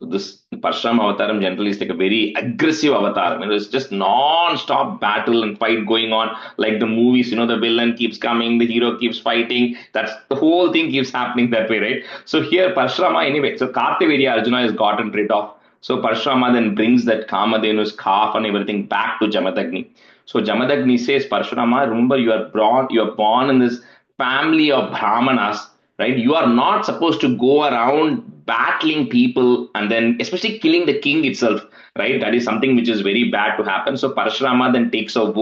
This Parshurama Avataram generally is like a very aggressive avatar. It's just non-stop battle and fight going on, like the movies. The villain keeps coming, the hero keeps fighting. That's the whole thing keeps happening that way, right? So here Parshurama anyway. So Kartavirya Arjuna is gotten rid of. So Parshurama then brings that Kamadhenu's calf and everything back to Jamadagni. So Jamadagni says, Parshurama, remember you are born in this family of Brahmanas, right? You are not supposed to go around battling people and then especially killing the king itself, right? That is something which is very bad to happen. So Parshurama then takes a,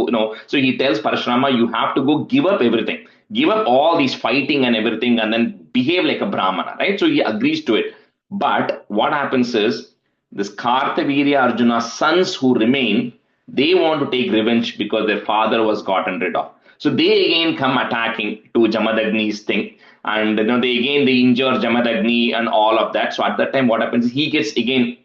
so he tells Parshurama, you have to go give up everything, give up all these fighting and everything, and then behave like a Brahmana, right? So he agrees to it. But what happens is this Kartavirya Arjuna's sons who remain, they want to take revenge because their father was gotten rid of. So they again come attacking to Jamadagni's thing. And they injure Jamadagni and all of that. So at that time, what happens is he gets again,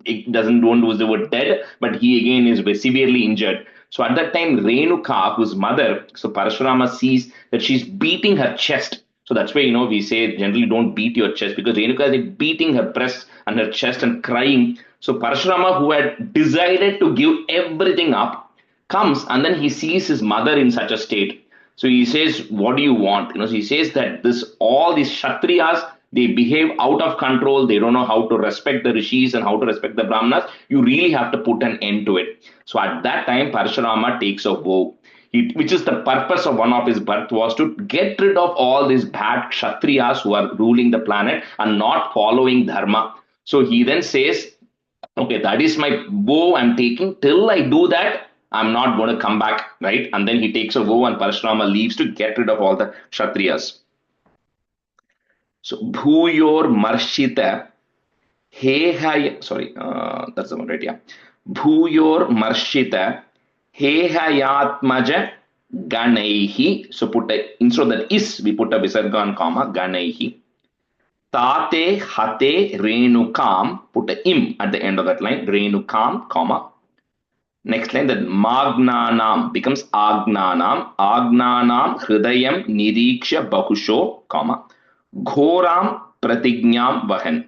don't use the word dead, but he again is severely injured. So at that time, Renuka, whose mother, so Parashurama sees that she's beating her chest. So that's why, we say generally don't beat your chest, because Renuka is like beating her breast and her chest and crying. So Parashurama, who had decided to give everything up, comes and then he sees his mother in such a state. So he says, what do you want? So he says that all these Kshatriyas, they behave out of control. They don't know how to respect the rishis and how to respect the Brahmanas. You really have to put an end to it. So at that time, Parashurama takes a vow, which is the purpose of one of his birth, was to get rid of all these bad Kshatriyas who are ruling the planet and not following Dharma. So he then says, okay, that is my vow I'm taking. Till I do that, I'm not going to come back, right? And then he takes a vow and Parashurama leaves to get rid of all the Kshatriyas. So, Bhuyor Marshita Hehaya, sorry, that's the one, right? Yeah. Bhuyor Marshita Hehayatmaja Ganaihi. So, instead of that is, we put a Visarga and comma, Ganaihi. Tate Hate Renukam, put a im at the end of that line, Renukam, comma. Next line, that Magnanam becomes Agnanam. Agnanam Hridayam Niriksha Bahusho, comma. Ghoram Pratignyam Vahan.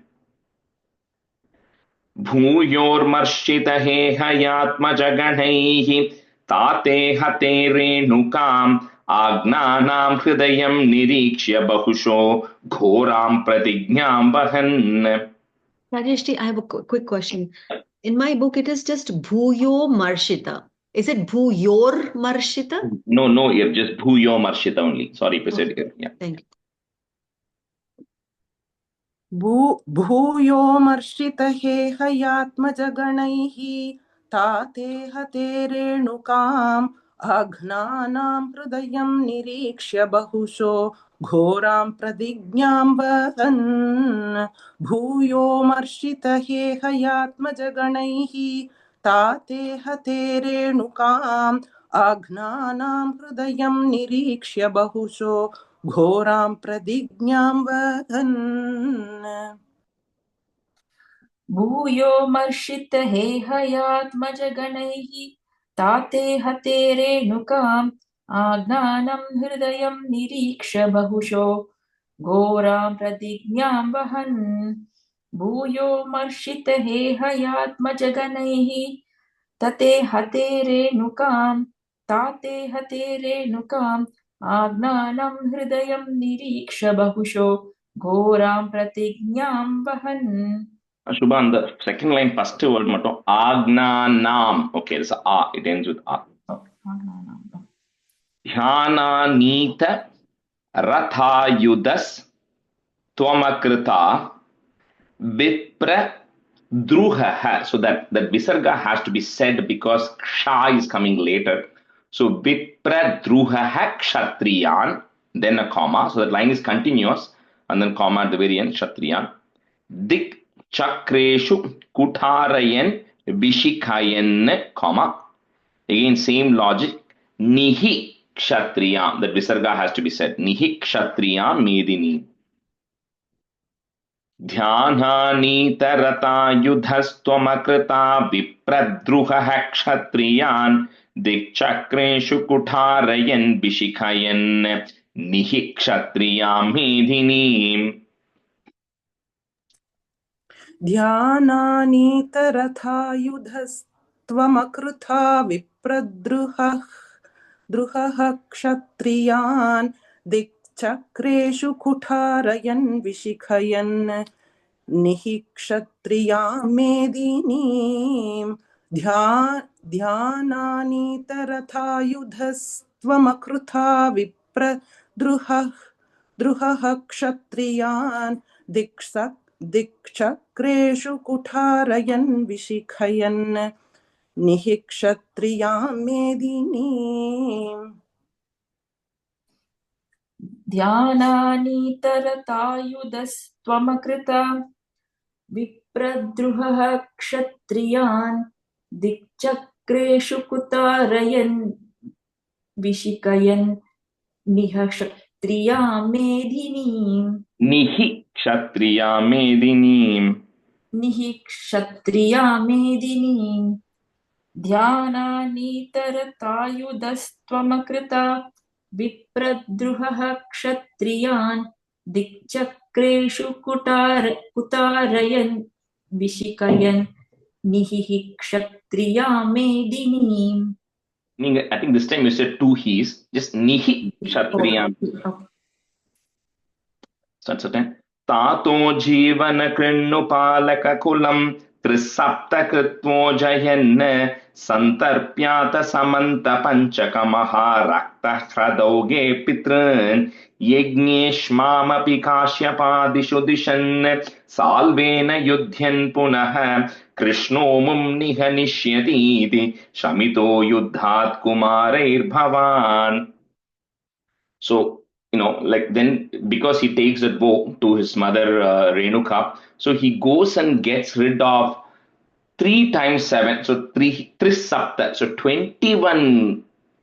भूयोर्मर्षितहेहयात्मजगणैः ताते हते रेणुकाम् आज्ञानां हृदयं निरीक्ष्य बहुशो घोरां प्रतिज्ञां वहन्. Rajeshji, I have a quick question. In my book, it is just Bhuyo Marshita. Is it Bhuyor Marshita? No, here just Bhuyo Marshita only. Sorry, if I said here. Yeah. Thank you. भूयोमर्षितहेहयात्मजगणैः ताते हते रेणुकाम् आघ्नानां हृदयं निरीक्ष्य बहुशो घोरां प्रतिज्ञां वहन्. भूयोमर्षितहेहयात्मजगणैः ताते हते रेणुकाम् आघ्नानां हृदयं निरीक्ष्य बहुशो घोरां प्रतिज्ञां वहन्. भूयो मर्षितहेहयात्मजगणैः ताते हते रेणुकाम् आज्ञानं हृदयं निरीक्ष्य बहुशो घोरां प्रतिज्ञां वहन्. भूयो मर्षितहेहयात्मजगणैः तते हते रेणुकाम् ताते हते रेणुकाम् आज्ञानं हृदयं निरीक्ष्य बहुशो घोरां प्रतिज्ञां वहन्. Shubha, the second line, first word mattum Agnanam. Okay, it's a, it ends with a. Dhyananita Rathayudas Twamakrita Vipra Druha. So that Visarga has to be said because Ksha is coming later. So Vipra Druha Kshatriyan, then a comma. So that line is continuous, and then comma at the very end, Kshatriyan. Dik Chakreshu Kutharayan Vishikayan, comma. Again, same logic. Nihi Kshatriyam. That Visarga has to be said. Nihi Kshatriyam Medini. Dhyananita yudhastwamakrita vipradruha kshatriyan dikchakreshu kutharayan vishikayan nihi kshatriyam medini. ध्यानानीतरथायुधस्त्वमकृथा विप्रद्रुहः क्षत्रियान् दिक्चक्रेषु कुठारयन् विशिखयन् निहि क्षत्रियां मेदिनीम्. ध्यानानीतरथायुधस्त्वमकृथा विप्रद्रुहः क्षत्रियान् दिक्चक्रेषु कुठारयन् विशिखयन् निहि क्षत्रियां मेदिनीम्. ध्यानानीतरतायुधस्त्वमकृता विप्रद्रुहः क्षत्रियान् दिक्चक्रेषु कुतारयन् विशिकयन् निह क्षत्रियां मेदिनीम्. Nihi kshatriya medinim. निहि क्षत्रियां मेदिनीम्. ध्यानानीतरतायुधस्त्वमकृता विप्रद्रुहः क्षत्रियान् दिक्चक्रेषु कुतारयन् विशिकयन् निहि क्षत्रियां मेदिनीम्. I think this time you said two he's, just nihi kshatriyam. So that's the time. Tato jivana krinnu palaka kulam त्रिसप्तकृत्वो जयन् सन्तर्प्यात समन्त पञ्चकमहारक्तह्रदौगे पितॄन् यज्ञेष्मामपि काश्यपादिषु दिशन् साल्वेन युध्यन् पुनः कृष्णो मुं निहनिष्यतीति शमितो युद्धात् कुमारैर्भवान्. So, like then, because he takes that bow to his mother Renuka, so he goes and gets rid of 3 times 7, so 3 sapta, so 21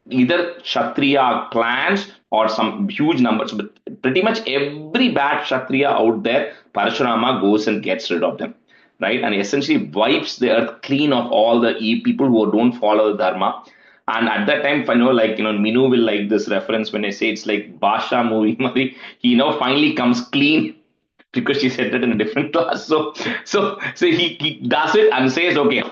either Kshatriya clans or some huge numbers, but pretty much every bad Kshatriya out there, Parashurama goes and gets rid of them, right? And essentially wipes the earth clean of all the people who don't follow the Dharma. And at that time, Minu will like this reference when I say it's like Basha movie, he now finally comes clean because she said that in a different class. So he does it and says, okay,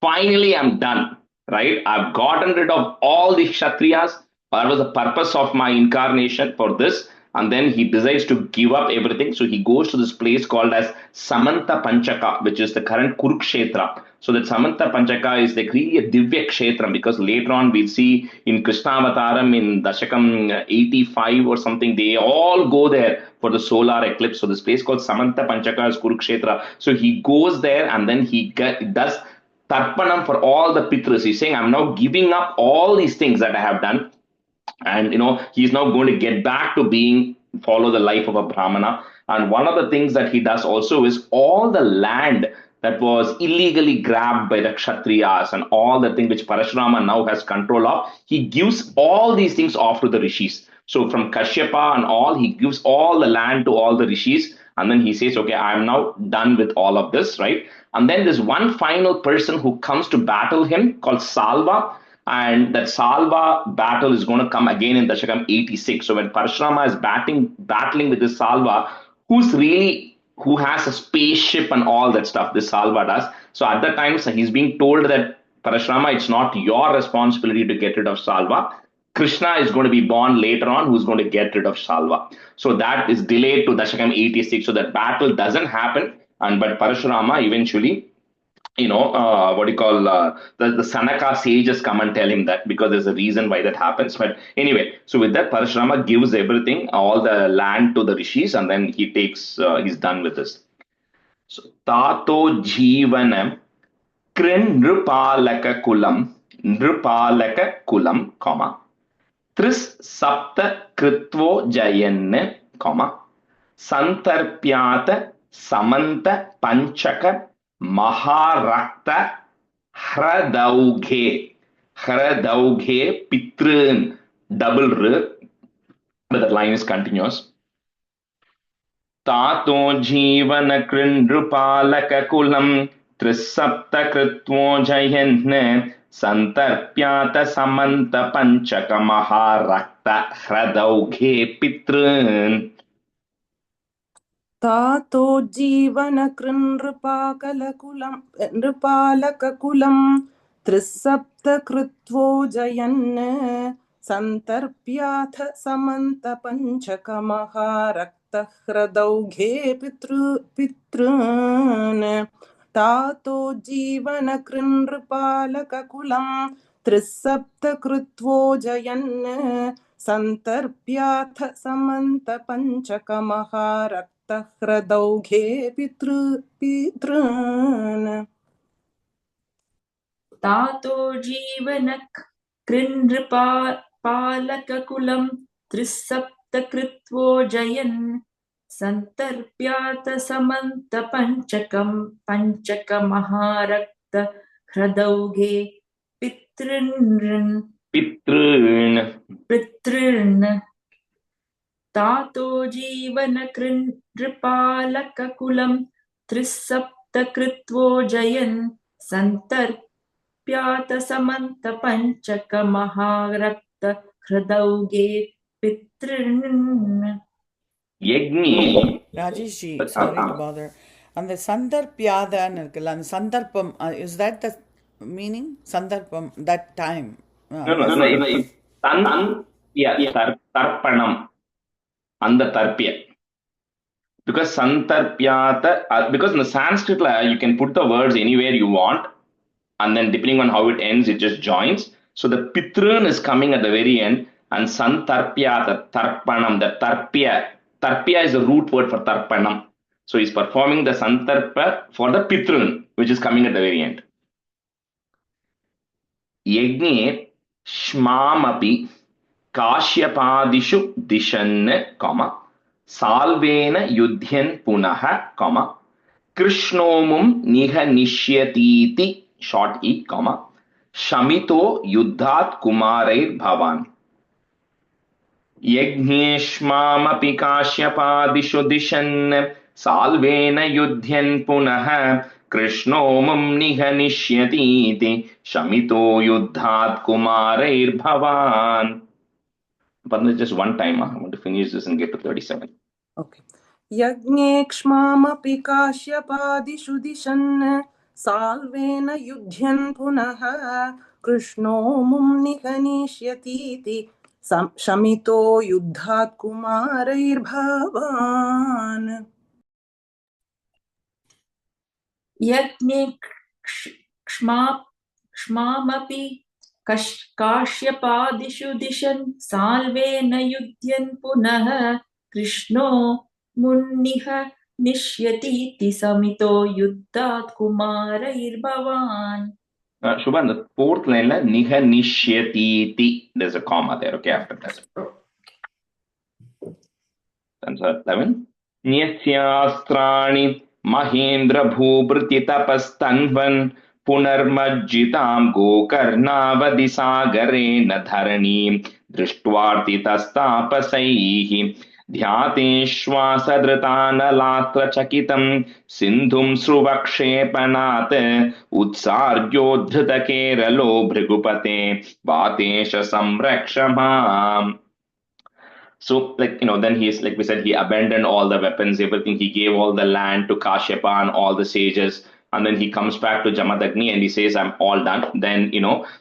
finally I'm done, right? I've gotten rid of all the Kshatriyas. That was the purpose of my incarnation for this. And then he decides to give up everything. So he goes to this place called as Samanta Panchaka, which is the current Kurukshetra. So that Samanta Panchaka is like really a Divya Kshetra, because later on we'll see in Krishna Avataram in Dasakam 85 or something, they all go there for the solar eclipse. So this place called Samanta Panchaka is Kurukshetra. So he goes there and then he does Tarpanam for all the Pitras. He's saying, I'm now giving up all these things that I have done. And he's now going to get back to follow the life of a Brahmana. And one of the things that he does also is all the land that was illegally grabbed by the Kshatriyas and all the thing which Parashurama now has control of, he gives all these things off to the rishis. So from Kashyapa and all, he gives all the land to all the rishis. And then he says, okay, I'm now done with all of this, right? And then there's one final person who comes to battle him called Salva. And that Salva battle is going to come again in Dashakam 86. So when Parashurama is battling with this Salva, who has a spaceship and all that stuff, this Salva does. So at that time, so he's being told that Parashurama, it's not your responsibility to get rid of Salva. Krishna is going to be born later on, who's going to get rid of Salva. So that is delayed to Dashakam 86. So that battle doesn't happen. But Parashurama eventually, the Sanaka sages come and tell him that, because there's a reason why that happens. But anyway, so with that, Parashurama gives everything, all the land to the rishis, and then he's done with this. So Tato Jivana Krin Nrupalaka Kulam, comma, Tris Sapta Kritvo Jayan, comma, Santarpyata Samanta Panchaka Maharakta Hradauge Pitrun, double R, but that line is continuous. Tato Jivana Krindrupalaka Kulam Trisapta Kritvo Jayan Santarpyata Samanta Panchaka Maharakta Hradauge Pitrun. तातो जीवन नृपालककुलं त्रिसप्तकृत्वो जयन् सन्तर्प्याथ समन्तपञ्चकमहारक्तह्रदौघे पितॄन् तातो जीवन नृपालककुलं त्रिसप्तकृत्वो जयन् सन्तर्प्याथ समन्तपञ्चकमहारक्तह्रदौघे पितॄन् तातो जीवनक् कृन्नृपालककुलं त्रिसप्तकृत्वो जयन् सन्तर्प्यात समन्तपञ्चकमहारक्तह्रदौघे पितॄन् तातो जीवनकृन्नृपालककुलं त्रिसप्तकृत्वो जयन् सन्तर्प्यात समन्तपञ्चकमहारक्तह्रदौघे पितॄन्. Yagni. Rajesh ji, sorry to bother. And the Sandarpyadan, and Sandarpam, is that the meaning? Sandarpam, that time. Tarpanam. அந்த தர்ப்பிய because Santarpyata, because in the Sanskrit, you can put the words anywhere you want, and then depending on how it ends, it just joins. So the Pitrun is coming at the very end, and Santarpyata, Tarpanam, the Tarpya is the root word for Tarpanam. So he's performing the Santarpa for the Pitrun, which is coming at the very end. Yagne Shmamapi Kashyapadishu Dishan, Salvena Yudhyan Punaha, Krishnomum Nihanishyatiti, short e, Shamito Yuddhat Kumarair Bhavan. Yagneshmamapi Kashyapadishu Dishan, Salvena Yudhyan Punaha, Krishnomum Nihanishyatiti, Shamito Yuddhat Kumarair Bhavan. But just one time. I want to finish this and get to 37. Okay. Yagnekshmamapi Kashyapadiषु दिशन् साल्वेन युध्यन् पुनः कृष्णो मुं निहनिष्यतीति शमितो युद्धात् कुमारैर्भवान्. यज्ञे क्ष्मामपि काश्यपादिषु दिशन् साल्वेन युध्यन् पुनः कृष्णो मुन्निह निष्यतीति समितो युद्धात् कुमारैर्भवान्. Shubhan, the fourth line, Niha Nishyatiti. There's a comma there, okay, after that. Answer 11. Nyasyastrani Mahendra Bhubriti Tapastanvan Punarmajjitam Gokarnavadi Sagarena Dharanim Drishtvartitastapasaihi Dhyateshwasadritanalastrachakitam Sindhum Sruvakshepanat Utsargyodhrita Keralo Bhrigupate Vatesha Samrakshamam. So, then he's, like we said, he abandoned all the weapons, everything. He gave all the land to Kashyapa and all the sages. And then he comes back to Jamadagni and he says, I'm all done. Then,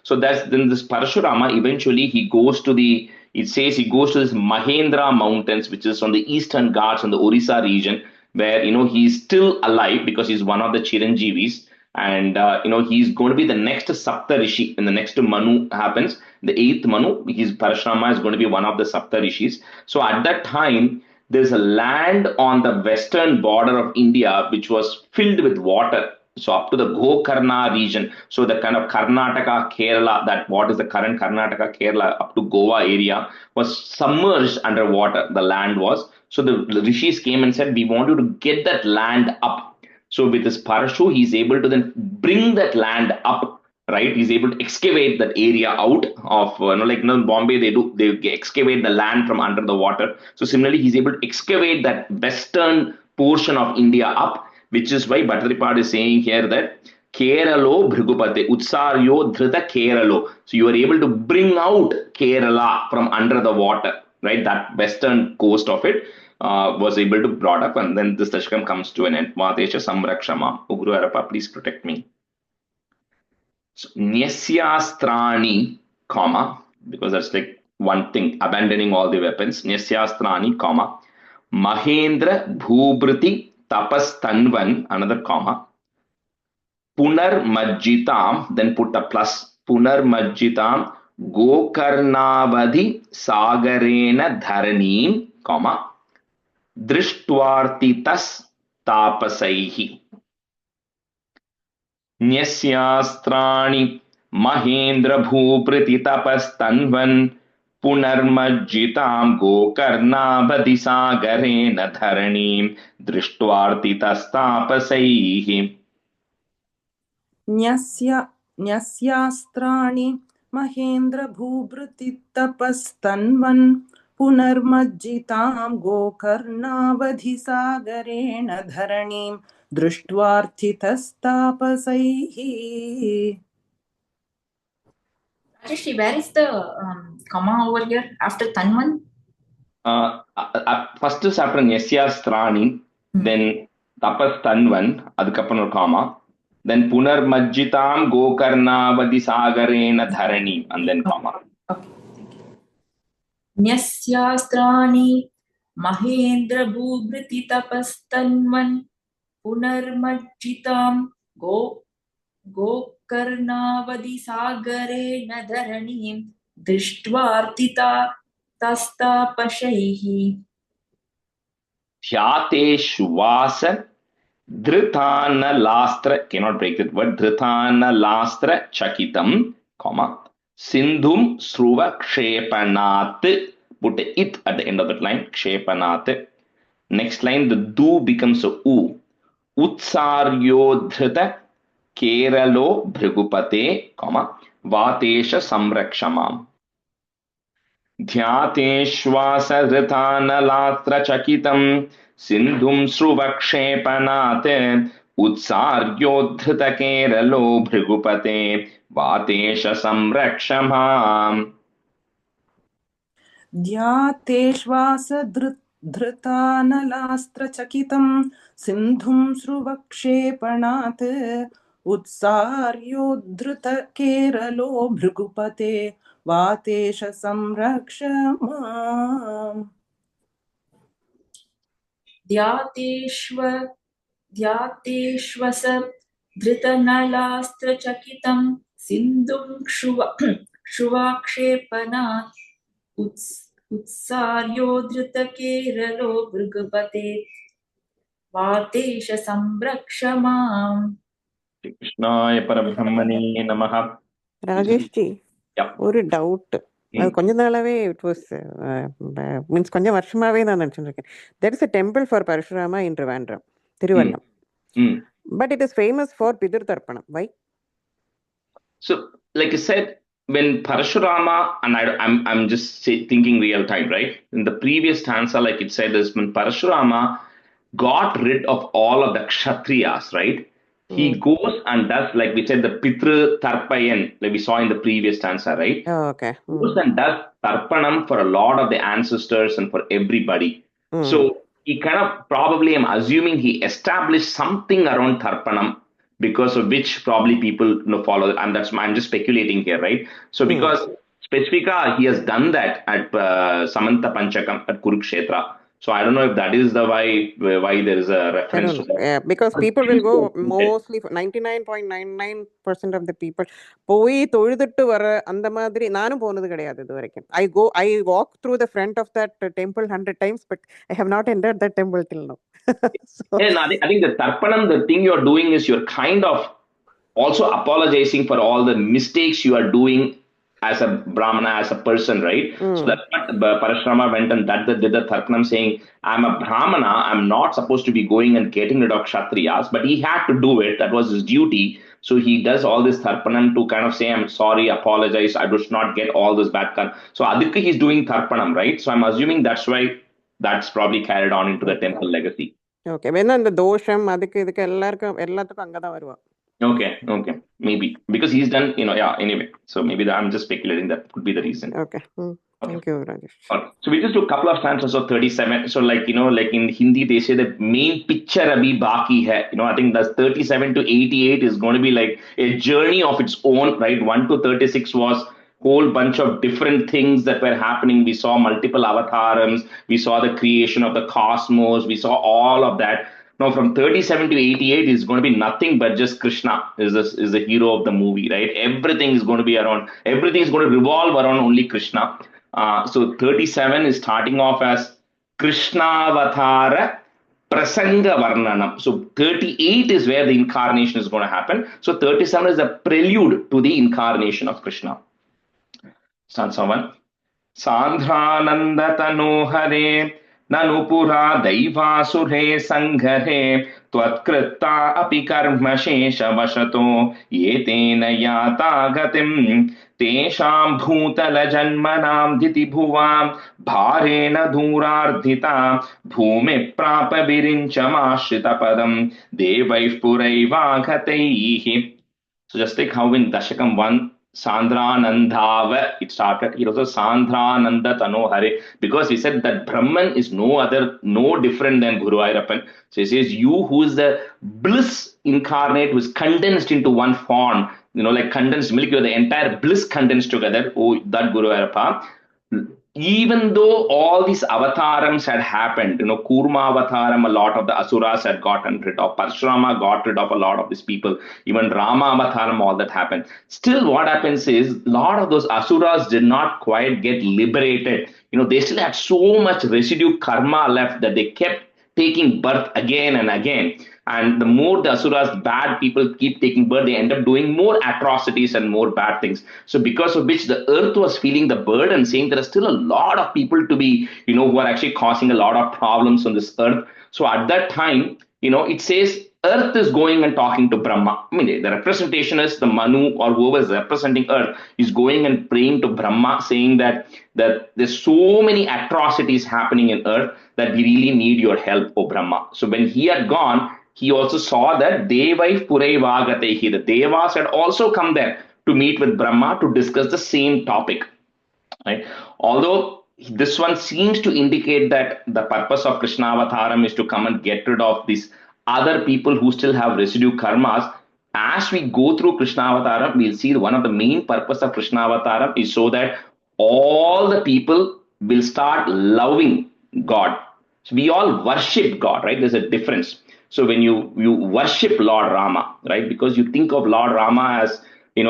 so then this Parashurama, eventually he goes to this Mahendra mountains, which is on the eastern Ghats in the Orissa region, where, he's still alive because he's one of the Chiranjeevis. And, he's going to be the next Sapta Rishi. And the next Manu happens, the 8th Manu, Parashurama is going to be one of the Sapta Rishis. So at that time, there's a land on the western border of India, which was filled with water. So up to the Gokarna region. So the kind of Karnataka, Kerala, what is the current Karnataka, Kerala, up to Goa area was submerged underwater. The land was. So the Rishis came and said, we want you to get that land up. So with his parashu, he's able to then bring that land up, right? He's able to excavate that area out of, in Bombay, they excavate the land from under the water. So similarly, he's able to excavate that western portion of India up, which is why Bhattaripad is saying here that Keralo Bhrigupate, Utsaryo Dhrita Keralo. So you are able to bring out Kerala from under the water, right? That western coast of it. Was able to brought up, and then this Dashakam comes to an end. Vatesha Samrakshama. Ugru Arapa, please protect me. So, Nyasyastrani, because that's like one thing, abandoning all the weapons. Nyasyastrani, Mahendra Bhubriti Tapastanvan, another comma. Punarmajjitam, then put a plus. Punarmajjitam Gokarnavadi Sagarena Dharanim, Drishtvartitas tapasaihi. Nyasyastrani Mahendra Bhupriti tapastanvan Punarmajjitam Gokarnavadi Sagarena Dharanim Drishtvartitas tapasaihi. Nyasyastrani Mahendra Bhubriti tapastanvan Punarmajjitam Gokarnavadhi Sagarena Dharanim Drishtvarthitastapasaihi. Rajesh, where is the comma over here after Tanvan? First is after Nyasyastrani, then Tapas Tanvan, adukappan comma. Then Punarmajjitam Gokarnavadi Sagarena Dharani, and then comma. Okay. Nyasyastrani Mahendra Bhubriti Tapastanvan Punarmajjitam Gokarnavadi Sagare Nadharanim Drishtvartita Tastapashaihi. Dhyateshvasa Dhritana lastra, cannot break that word, Dhritana lastra chakitam, comma, Sindhum sruva kshepanat, put a it at the end of that line, kshepanat. Next line, the du becomes a u. Utsaryodhrita Keralo Bhrigupate, comma, Vatesha Samrakshamam. ध्यातेश्वासहृतानलात्रचकितं सिन्धुं श्रुवक्षेपणात् उत्सार्योद्धृतकेरलो भृगुपते वातेश संरक्ष माम्. ध्यातेश्वासधृतानलास्त्रचकितं सिन्धुं स्रुवक्षेपणात् उत्सार्योद्धृतकेरलो भृगुपते वातेश संरक्ष माम्. Dhyateshvasa Dhritanalastrachakitam Sindhum Kshuvakshepanat Utsaryo Dhritakeralo Bhrigupate Vatesha Samrakshamam. Krishnaya Parabrahmane Namaha. Rajesh G, Yeah. ஒரு doubt. அது கொஞ்ச நாளாவே it was means கொஞ்சம் வருஷமாவே நான் நினைச்சுட்டு இருக்கேன். There is a temple for Parashurama in Trivandrum, Thiruvallam. But it is famous for பிதுர் தர்ப்பணம். Why? So, like I said, when Parashurama, and I'm just thinking real time, right? In the previous stanza, like it said, is when Parashurama got rid of all of the Kshatriyas, right? He goes and does, like we said, the Pitru Tarpayan, like we saw in the previous stanza, right? Oh, okay. Goes and does Tarpanam for a lot of the ancestors and for everybody. So he kind of, probably, I'm assuming he established something around Tarpanam, because of which probably people follow that. And I'm just speculating here, right? So because Specifica, he has done that at Samanta Panchakam at Kurukshetra. So I don't know if that is the why there is a reference to that. Yeah, because people will go mostly 99.99% of the people போய் தொழுதுட்டு வர அந்த மாதிரி நானும் போனது கிடையாது இது வரைக்கும். I walk through the front of that temple 100 times, but I have not entered that temple till now. So, And I think the Tarpanam, the thing you're doing is you're kind of also apologizing for all the mistakes you are doing as a Brahmana, as a person, right? So that's what Parashurama went and did the Tarpanam, saying, I'm a Brahmana, I'm not supposed to be going and getting rid of Kshatriyas, but he had to do it. That was his duty. So he does all this Tarpanam to kind of say, I'm sorry, apologize, I do not get all this bad karma. So Adikka, he's doing Tarpanam, right? So I'm assuming that's why that's probably carried on into the temple legacy. okay, வேணா இந்த தோஷம் அதுக்கு இதுக்கு எல்லாத்துக்கும் அங்கதான் வருவா. Okay, maybe because he's done, anyway. So maybe I'm just speculating that could be the reason. Okay. Thank you, Rajesh. So we just do a couple of stanzas of 37. So like in Hindi they say the main picture abhi baki hai. I think that's 37 to 88 is going to be like a journey of its own, right? 1 to 36 was whole bunch of different things that were happening. We saw multiple avatars, we saw the creation of the cosmos, we saw all of that. Now from 37 to 88 is going to be nothing but just Krishna is the hero of the movie, right? Everything is going to revolve around only Krishna. So 37 is starting off as Krishnavatara Prasanga Varnanam. So 38 is where the incarnation is going to happen. So 37 is a prelude to the incarnation of Krishna. Stanza 1. Sandhananda Tanohare Nanupura Daivasure Sangare Tvatkritta api karma shesha vashato yetena yata gatim Tesham bhutala janmanam diti bhuvam bharena dhurardhita bhume prapa virinchamashrita padam devaif puraivaghataihi. So just take how in Dasakam 1, Sandranandhava, it started. He also Sandrananda Tanohare, because he said that Brahman is no different than Guru Ayyappan. So he says, you who is the bliss incarnate, who is condensed into one form, like condensed milk, you're the entire bliss condensed together. Oh, that Guru Ayyappa. even though all these avatarams had happened, Kurma avataram, a lot of the asuras had gotten rid of, Parshurama got rid of a lot of these people, even Rama avataram, all that happened. Still, what happens is, a lot of those asuras did not quite get liberated. They still had so much residue karma left that they kept taking birth again and again. And the more the asuras, bad people, keep taking birth, they end up doing more atrocities and more bad things. So because of which the earth was feeling the burden, saying there are still a lot of people to be, who are actually causing a lot of problems on this earth. So at that time, it says earth is going and talking to Brahma. I mean, the representation is the Manu or whoever is representing earth is going and praying to Brahma, saying that there's so many atrocities happening in earth that we really need your help, O Brahma. So when he had gone, he also saw that Devai Puraivagatehi, the Devas had also come there to meet with Brahma to discuss the same topic. Right? Although this one seems to indicate that the purpose of Krishna Avataram is to come and get rid of these other people who still have residue karmas. As we go through Krishna Avataram, we'll see one of the main purpose of Krishna Avataram is so that all the people will start loving God. So we all worship God, right? There's a difference. So when you worship Lord Rama, right? Because you think of Lord Rama as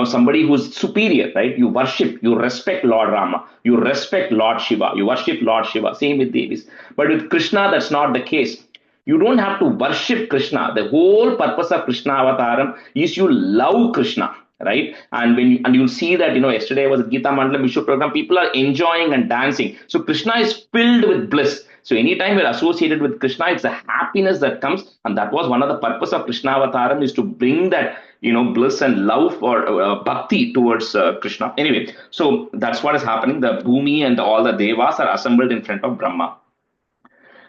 somebody who's superior, right? You worship, you respect Lord Rama, you respect Lord Shiva, you worship Lord Shiva. Same with Devis. But with Krishna, that's not the case. You don't have to worship Krishna. The whole purpose of Krishna Avataram is you love Krishna, right? And you'll see that, yesterday was a Gita Mandalam issue program, people are enjoying and dancing. So Krishna is filled with bliss. So anytime we're associated with Krishna, it's a happiness that comes. And that was one of the purpose of Krishna Avataram, is to bring that, bliss and love for bhakti towards Krishna. Anyway, so that's what is happening. The Bhumi and all the Devas are assembled in front of Brahma.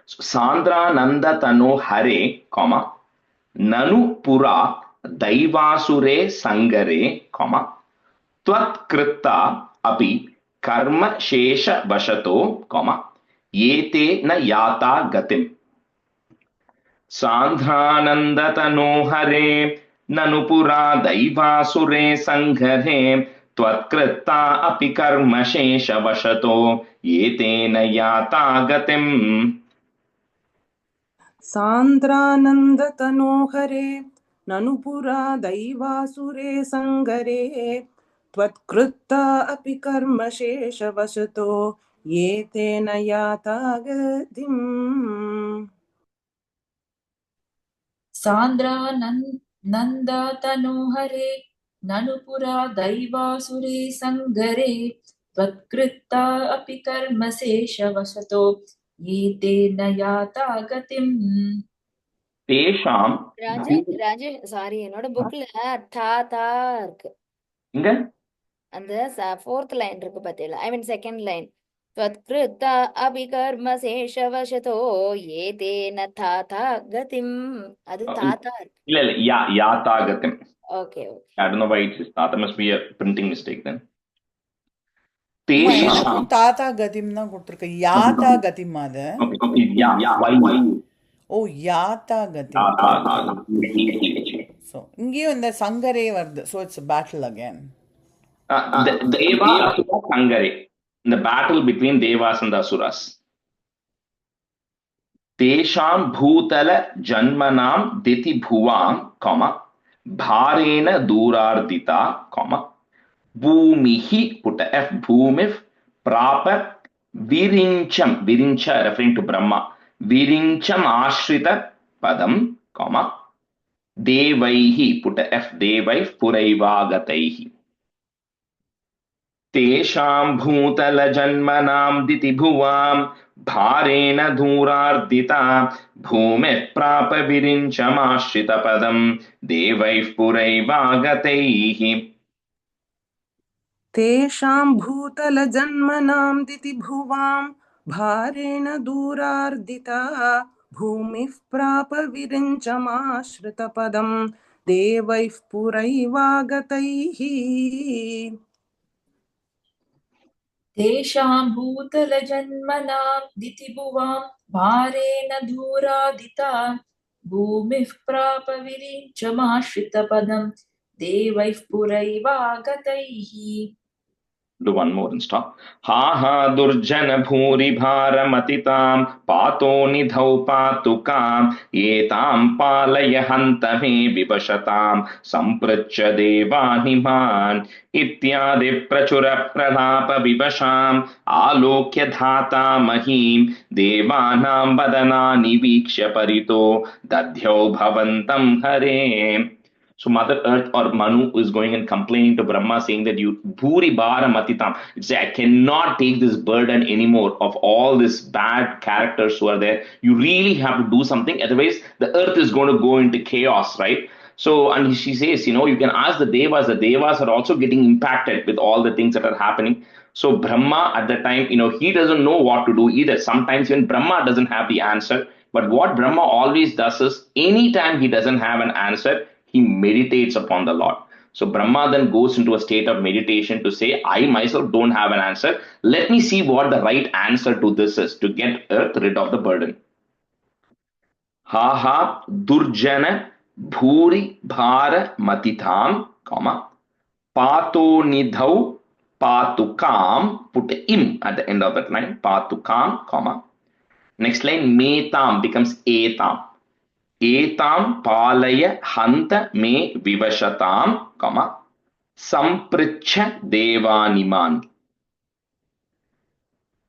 So, Sandra Nanda Tano Hare, Nanu Pura Daivasure Sangare, Tvat Kritta Api Karma Shesha Vashato, Yete na Yata Gatim. Sandhananda Tano Hare, Nanupura Daivasure Sangare, Tvatkritta Api Karma Shesha Vashato, Yete na Yata Gatim. सान्द्रानन्दतनोहरे ननुपुरा दैवासुरे सङ्गरे त्वत्कृता अपि कर्मशेषवशतो ये तेन याता गतिम् सान्द्रानन्दतनोहरे ननुपुरा दैवासुरे सङ्गरे त्वत्कृता अपि कर्मशेषवशतो ये तेन याता गतिम्. தேஷாம் ராஜேஷ் சாரி, என்னோட புக்ல தாத்தா இருக்கு. இங்க அந்த fourth லைன் இருக்கு பாத்தீங்களா? ஐ மீன் செகண்ட் லைன். त्वत्कृता अभिकर्म शेषवशतो ये तेन தாத்தா கதிம். அது தாத்தா இருக்கு. இல்ல யாத்தா கதிம். Okay. I don't know why it is Tata. Must be a printing mistake then. எனக்கும் தாத்தா கதிம் தான் கொடுத்துருக்கு. யாத்தா கதிம் அது. Why? ஓ யாத்தா கதிம். So இங்கேயும் இந்த சங்கரே வருது. So it's a battle again. Deva Asura Sangare. The battle between Devas and the Asuras. Tesham Bhutala Janmanam Diti Bhuvam, Bharena Durardita, Bhumihi, put a F, Bhumif, Prapa Virincham, Virincha referring to Brahma, Virincham Ashrita Padam, Devaihi, put a F, Devai Puraivagataihi. Tesham Bhutala Janmanam Diti Bhuvam, Bharena Dhurardita, Bhumeh Prapa Virincham Ashrita Padam, Devai Puraivagataihi. तेषां भूतलजन्मनां दितिभुवां भारेण दूरार्दिता भूमिः प्राप विरिञ्चमाश्रितपदं देवैः पुरैवागतैः. तेषां भूतलजन्मनां दितिभुवां भारेण दूरादिता भूमिः प्राप विरिञ्चमाश्रितपदं देवैः पुरैवागतैः. Do one more and stop. Ha ha durjana bhuri bharamatitam pato nidhau patukam etam palaya hanta me vipashatam samprachya devaniman ityadi prachura pralapa vipasham alokya dhata mahim devanam vadanani viksha parito dadhyau bhavantam hare. So Mother Earth or Manu is going and complaining to Brahma, saying that you Bhuri Bara Matitam. Say, I cannot take this burden anymore of all these bad characters who are there. You really have to do something, otherwise the earth is going to go into chaos, right? So, and she says, you can ask the Devas. The Devas are also getting impacted with all the things that are happening. So Brahma at the time, he doesn't know what to do either. Sometimes even Brahma doesn't have the answer. But what Brahma always does is, anytime he doesn't have an answer, he meditates upon the Lord. So Brahma then goes into a state of meditation to say, I myself don't have an answer. Let me see what the right answer to this is to get earth rid of the burden. Ha ha durjana bhuri bhara matitam, comma, pato nidhau patukam, put im at the end of that line, patukam, comma. Next line, metam becomes etam. Etam palaya hanta me vivashatam, comma, samprichha devaniman.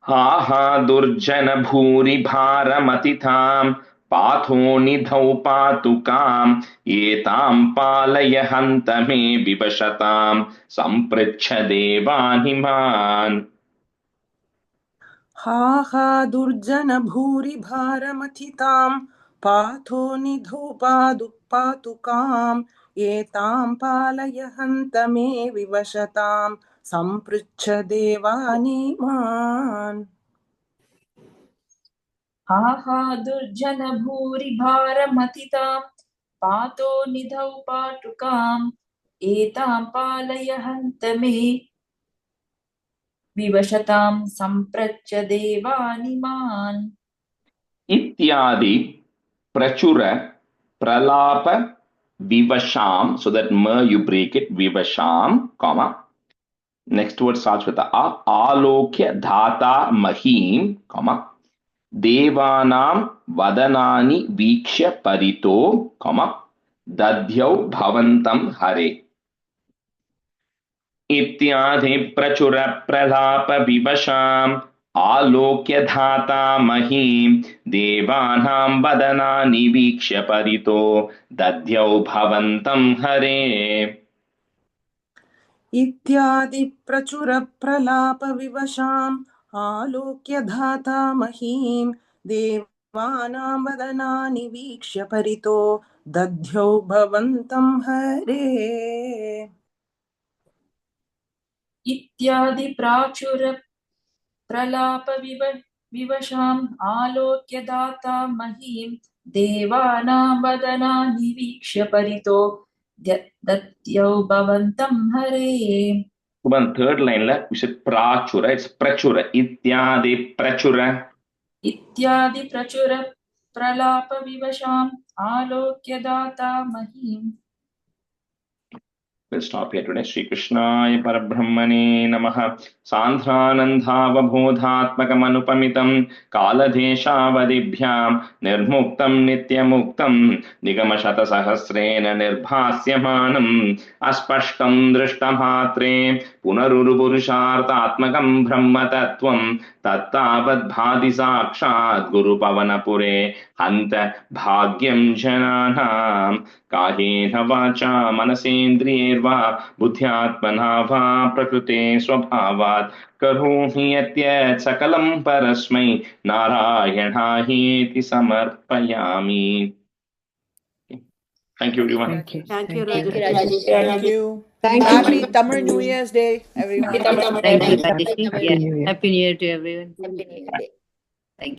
Ha ha durjana bhuri bharamatitam patho nidhau patukam etam palaya hanta me vivashatam samprichha devaniman. हा हा दुर्जन भूरि भारमथितां पाथो निधौ पातुकाम् एतां पालय हन्त मे विवशतां सम्पृच्छ देवानीमान्. हा हा दुर्जन भूरि भारमतितां पातो निधौ पाटुकाम् एतां पालय हन्त मे विवशतां सम्प्रच्छ देवानिमान्. Ityadi prachura pralapa vivasham. So that ma you break it, vivasham, comma. Next word starts with a alokya dhata mahim, comma. Devanam vadanani viksha parito, comma. Dadhyau bhavantam hare. इत्यादि प्रचुर प्रलाप विवशाम आलोक्य धाता महीम देवानां वदनानि वीक्ष्य परितो दध्यौ भवन्तं हरे. इत्यादि प्रचुर प्रलाप विवशाम् आलोक्य धाता महीम् देवानां वदनानि वीक्ष्य परितो दध्यौ भवन्तं हरे. इत्यादि प्राचुर प्रलाप विवशाम् आलोक्य दाता महीम् देवानां वदनानि वीक्ष्य परितो दत्यौ भवन्तं हरे. One third line la we said prachura, it's prachura. Ityadi prachura. इत्यादि प्रचुर प्रलाप विवशाम् आलोक्य दाता महीम्. We'll stop here today. Shri Krishnaya Parabrahmane Namaha. Sandhanandhavabodhatmakamanupamitam Kaladeshavadibhyam Nirmuktam Nityamuktam Nigamashata Sahasrena Nirbhasyamanam Aspashtam Drishtamhatre Punarurupurushartatmakam Brahma Tattvam Tattavad Bhadi Sakshat Guru Pavanapure Hanta Bhagyam Jananam कायेन वाचा मनसेन्द्रियैर्वा बुद्ध्यात्मना वा प्रकृते स्वभावात् करोमि यद्यत् सकलं परस्मै नारायणायेति समर्पयामि. Thank you everyone. Thank you, Thank you, Rajesh. Rajesh. Thank you. Happy Tamil New Year's Day, everyone. Happy Tamil Thank you, New Year. Rajesh. Yeah. Happy New Year to everyone. Happy New Year.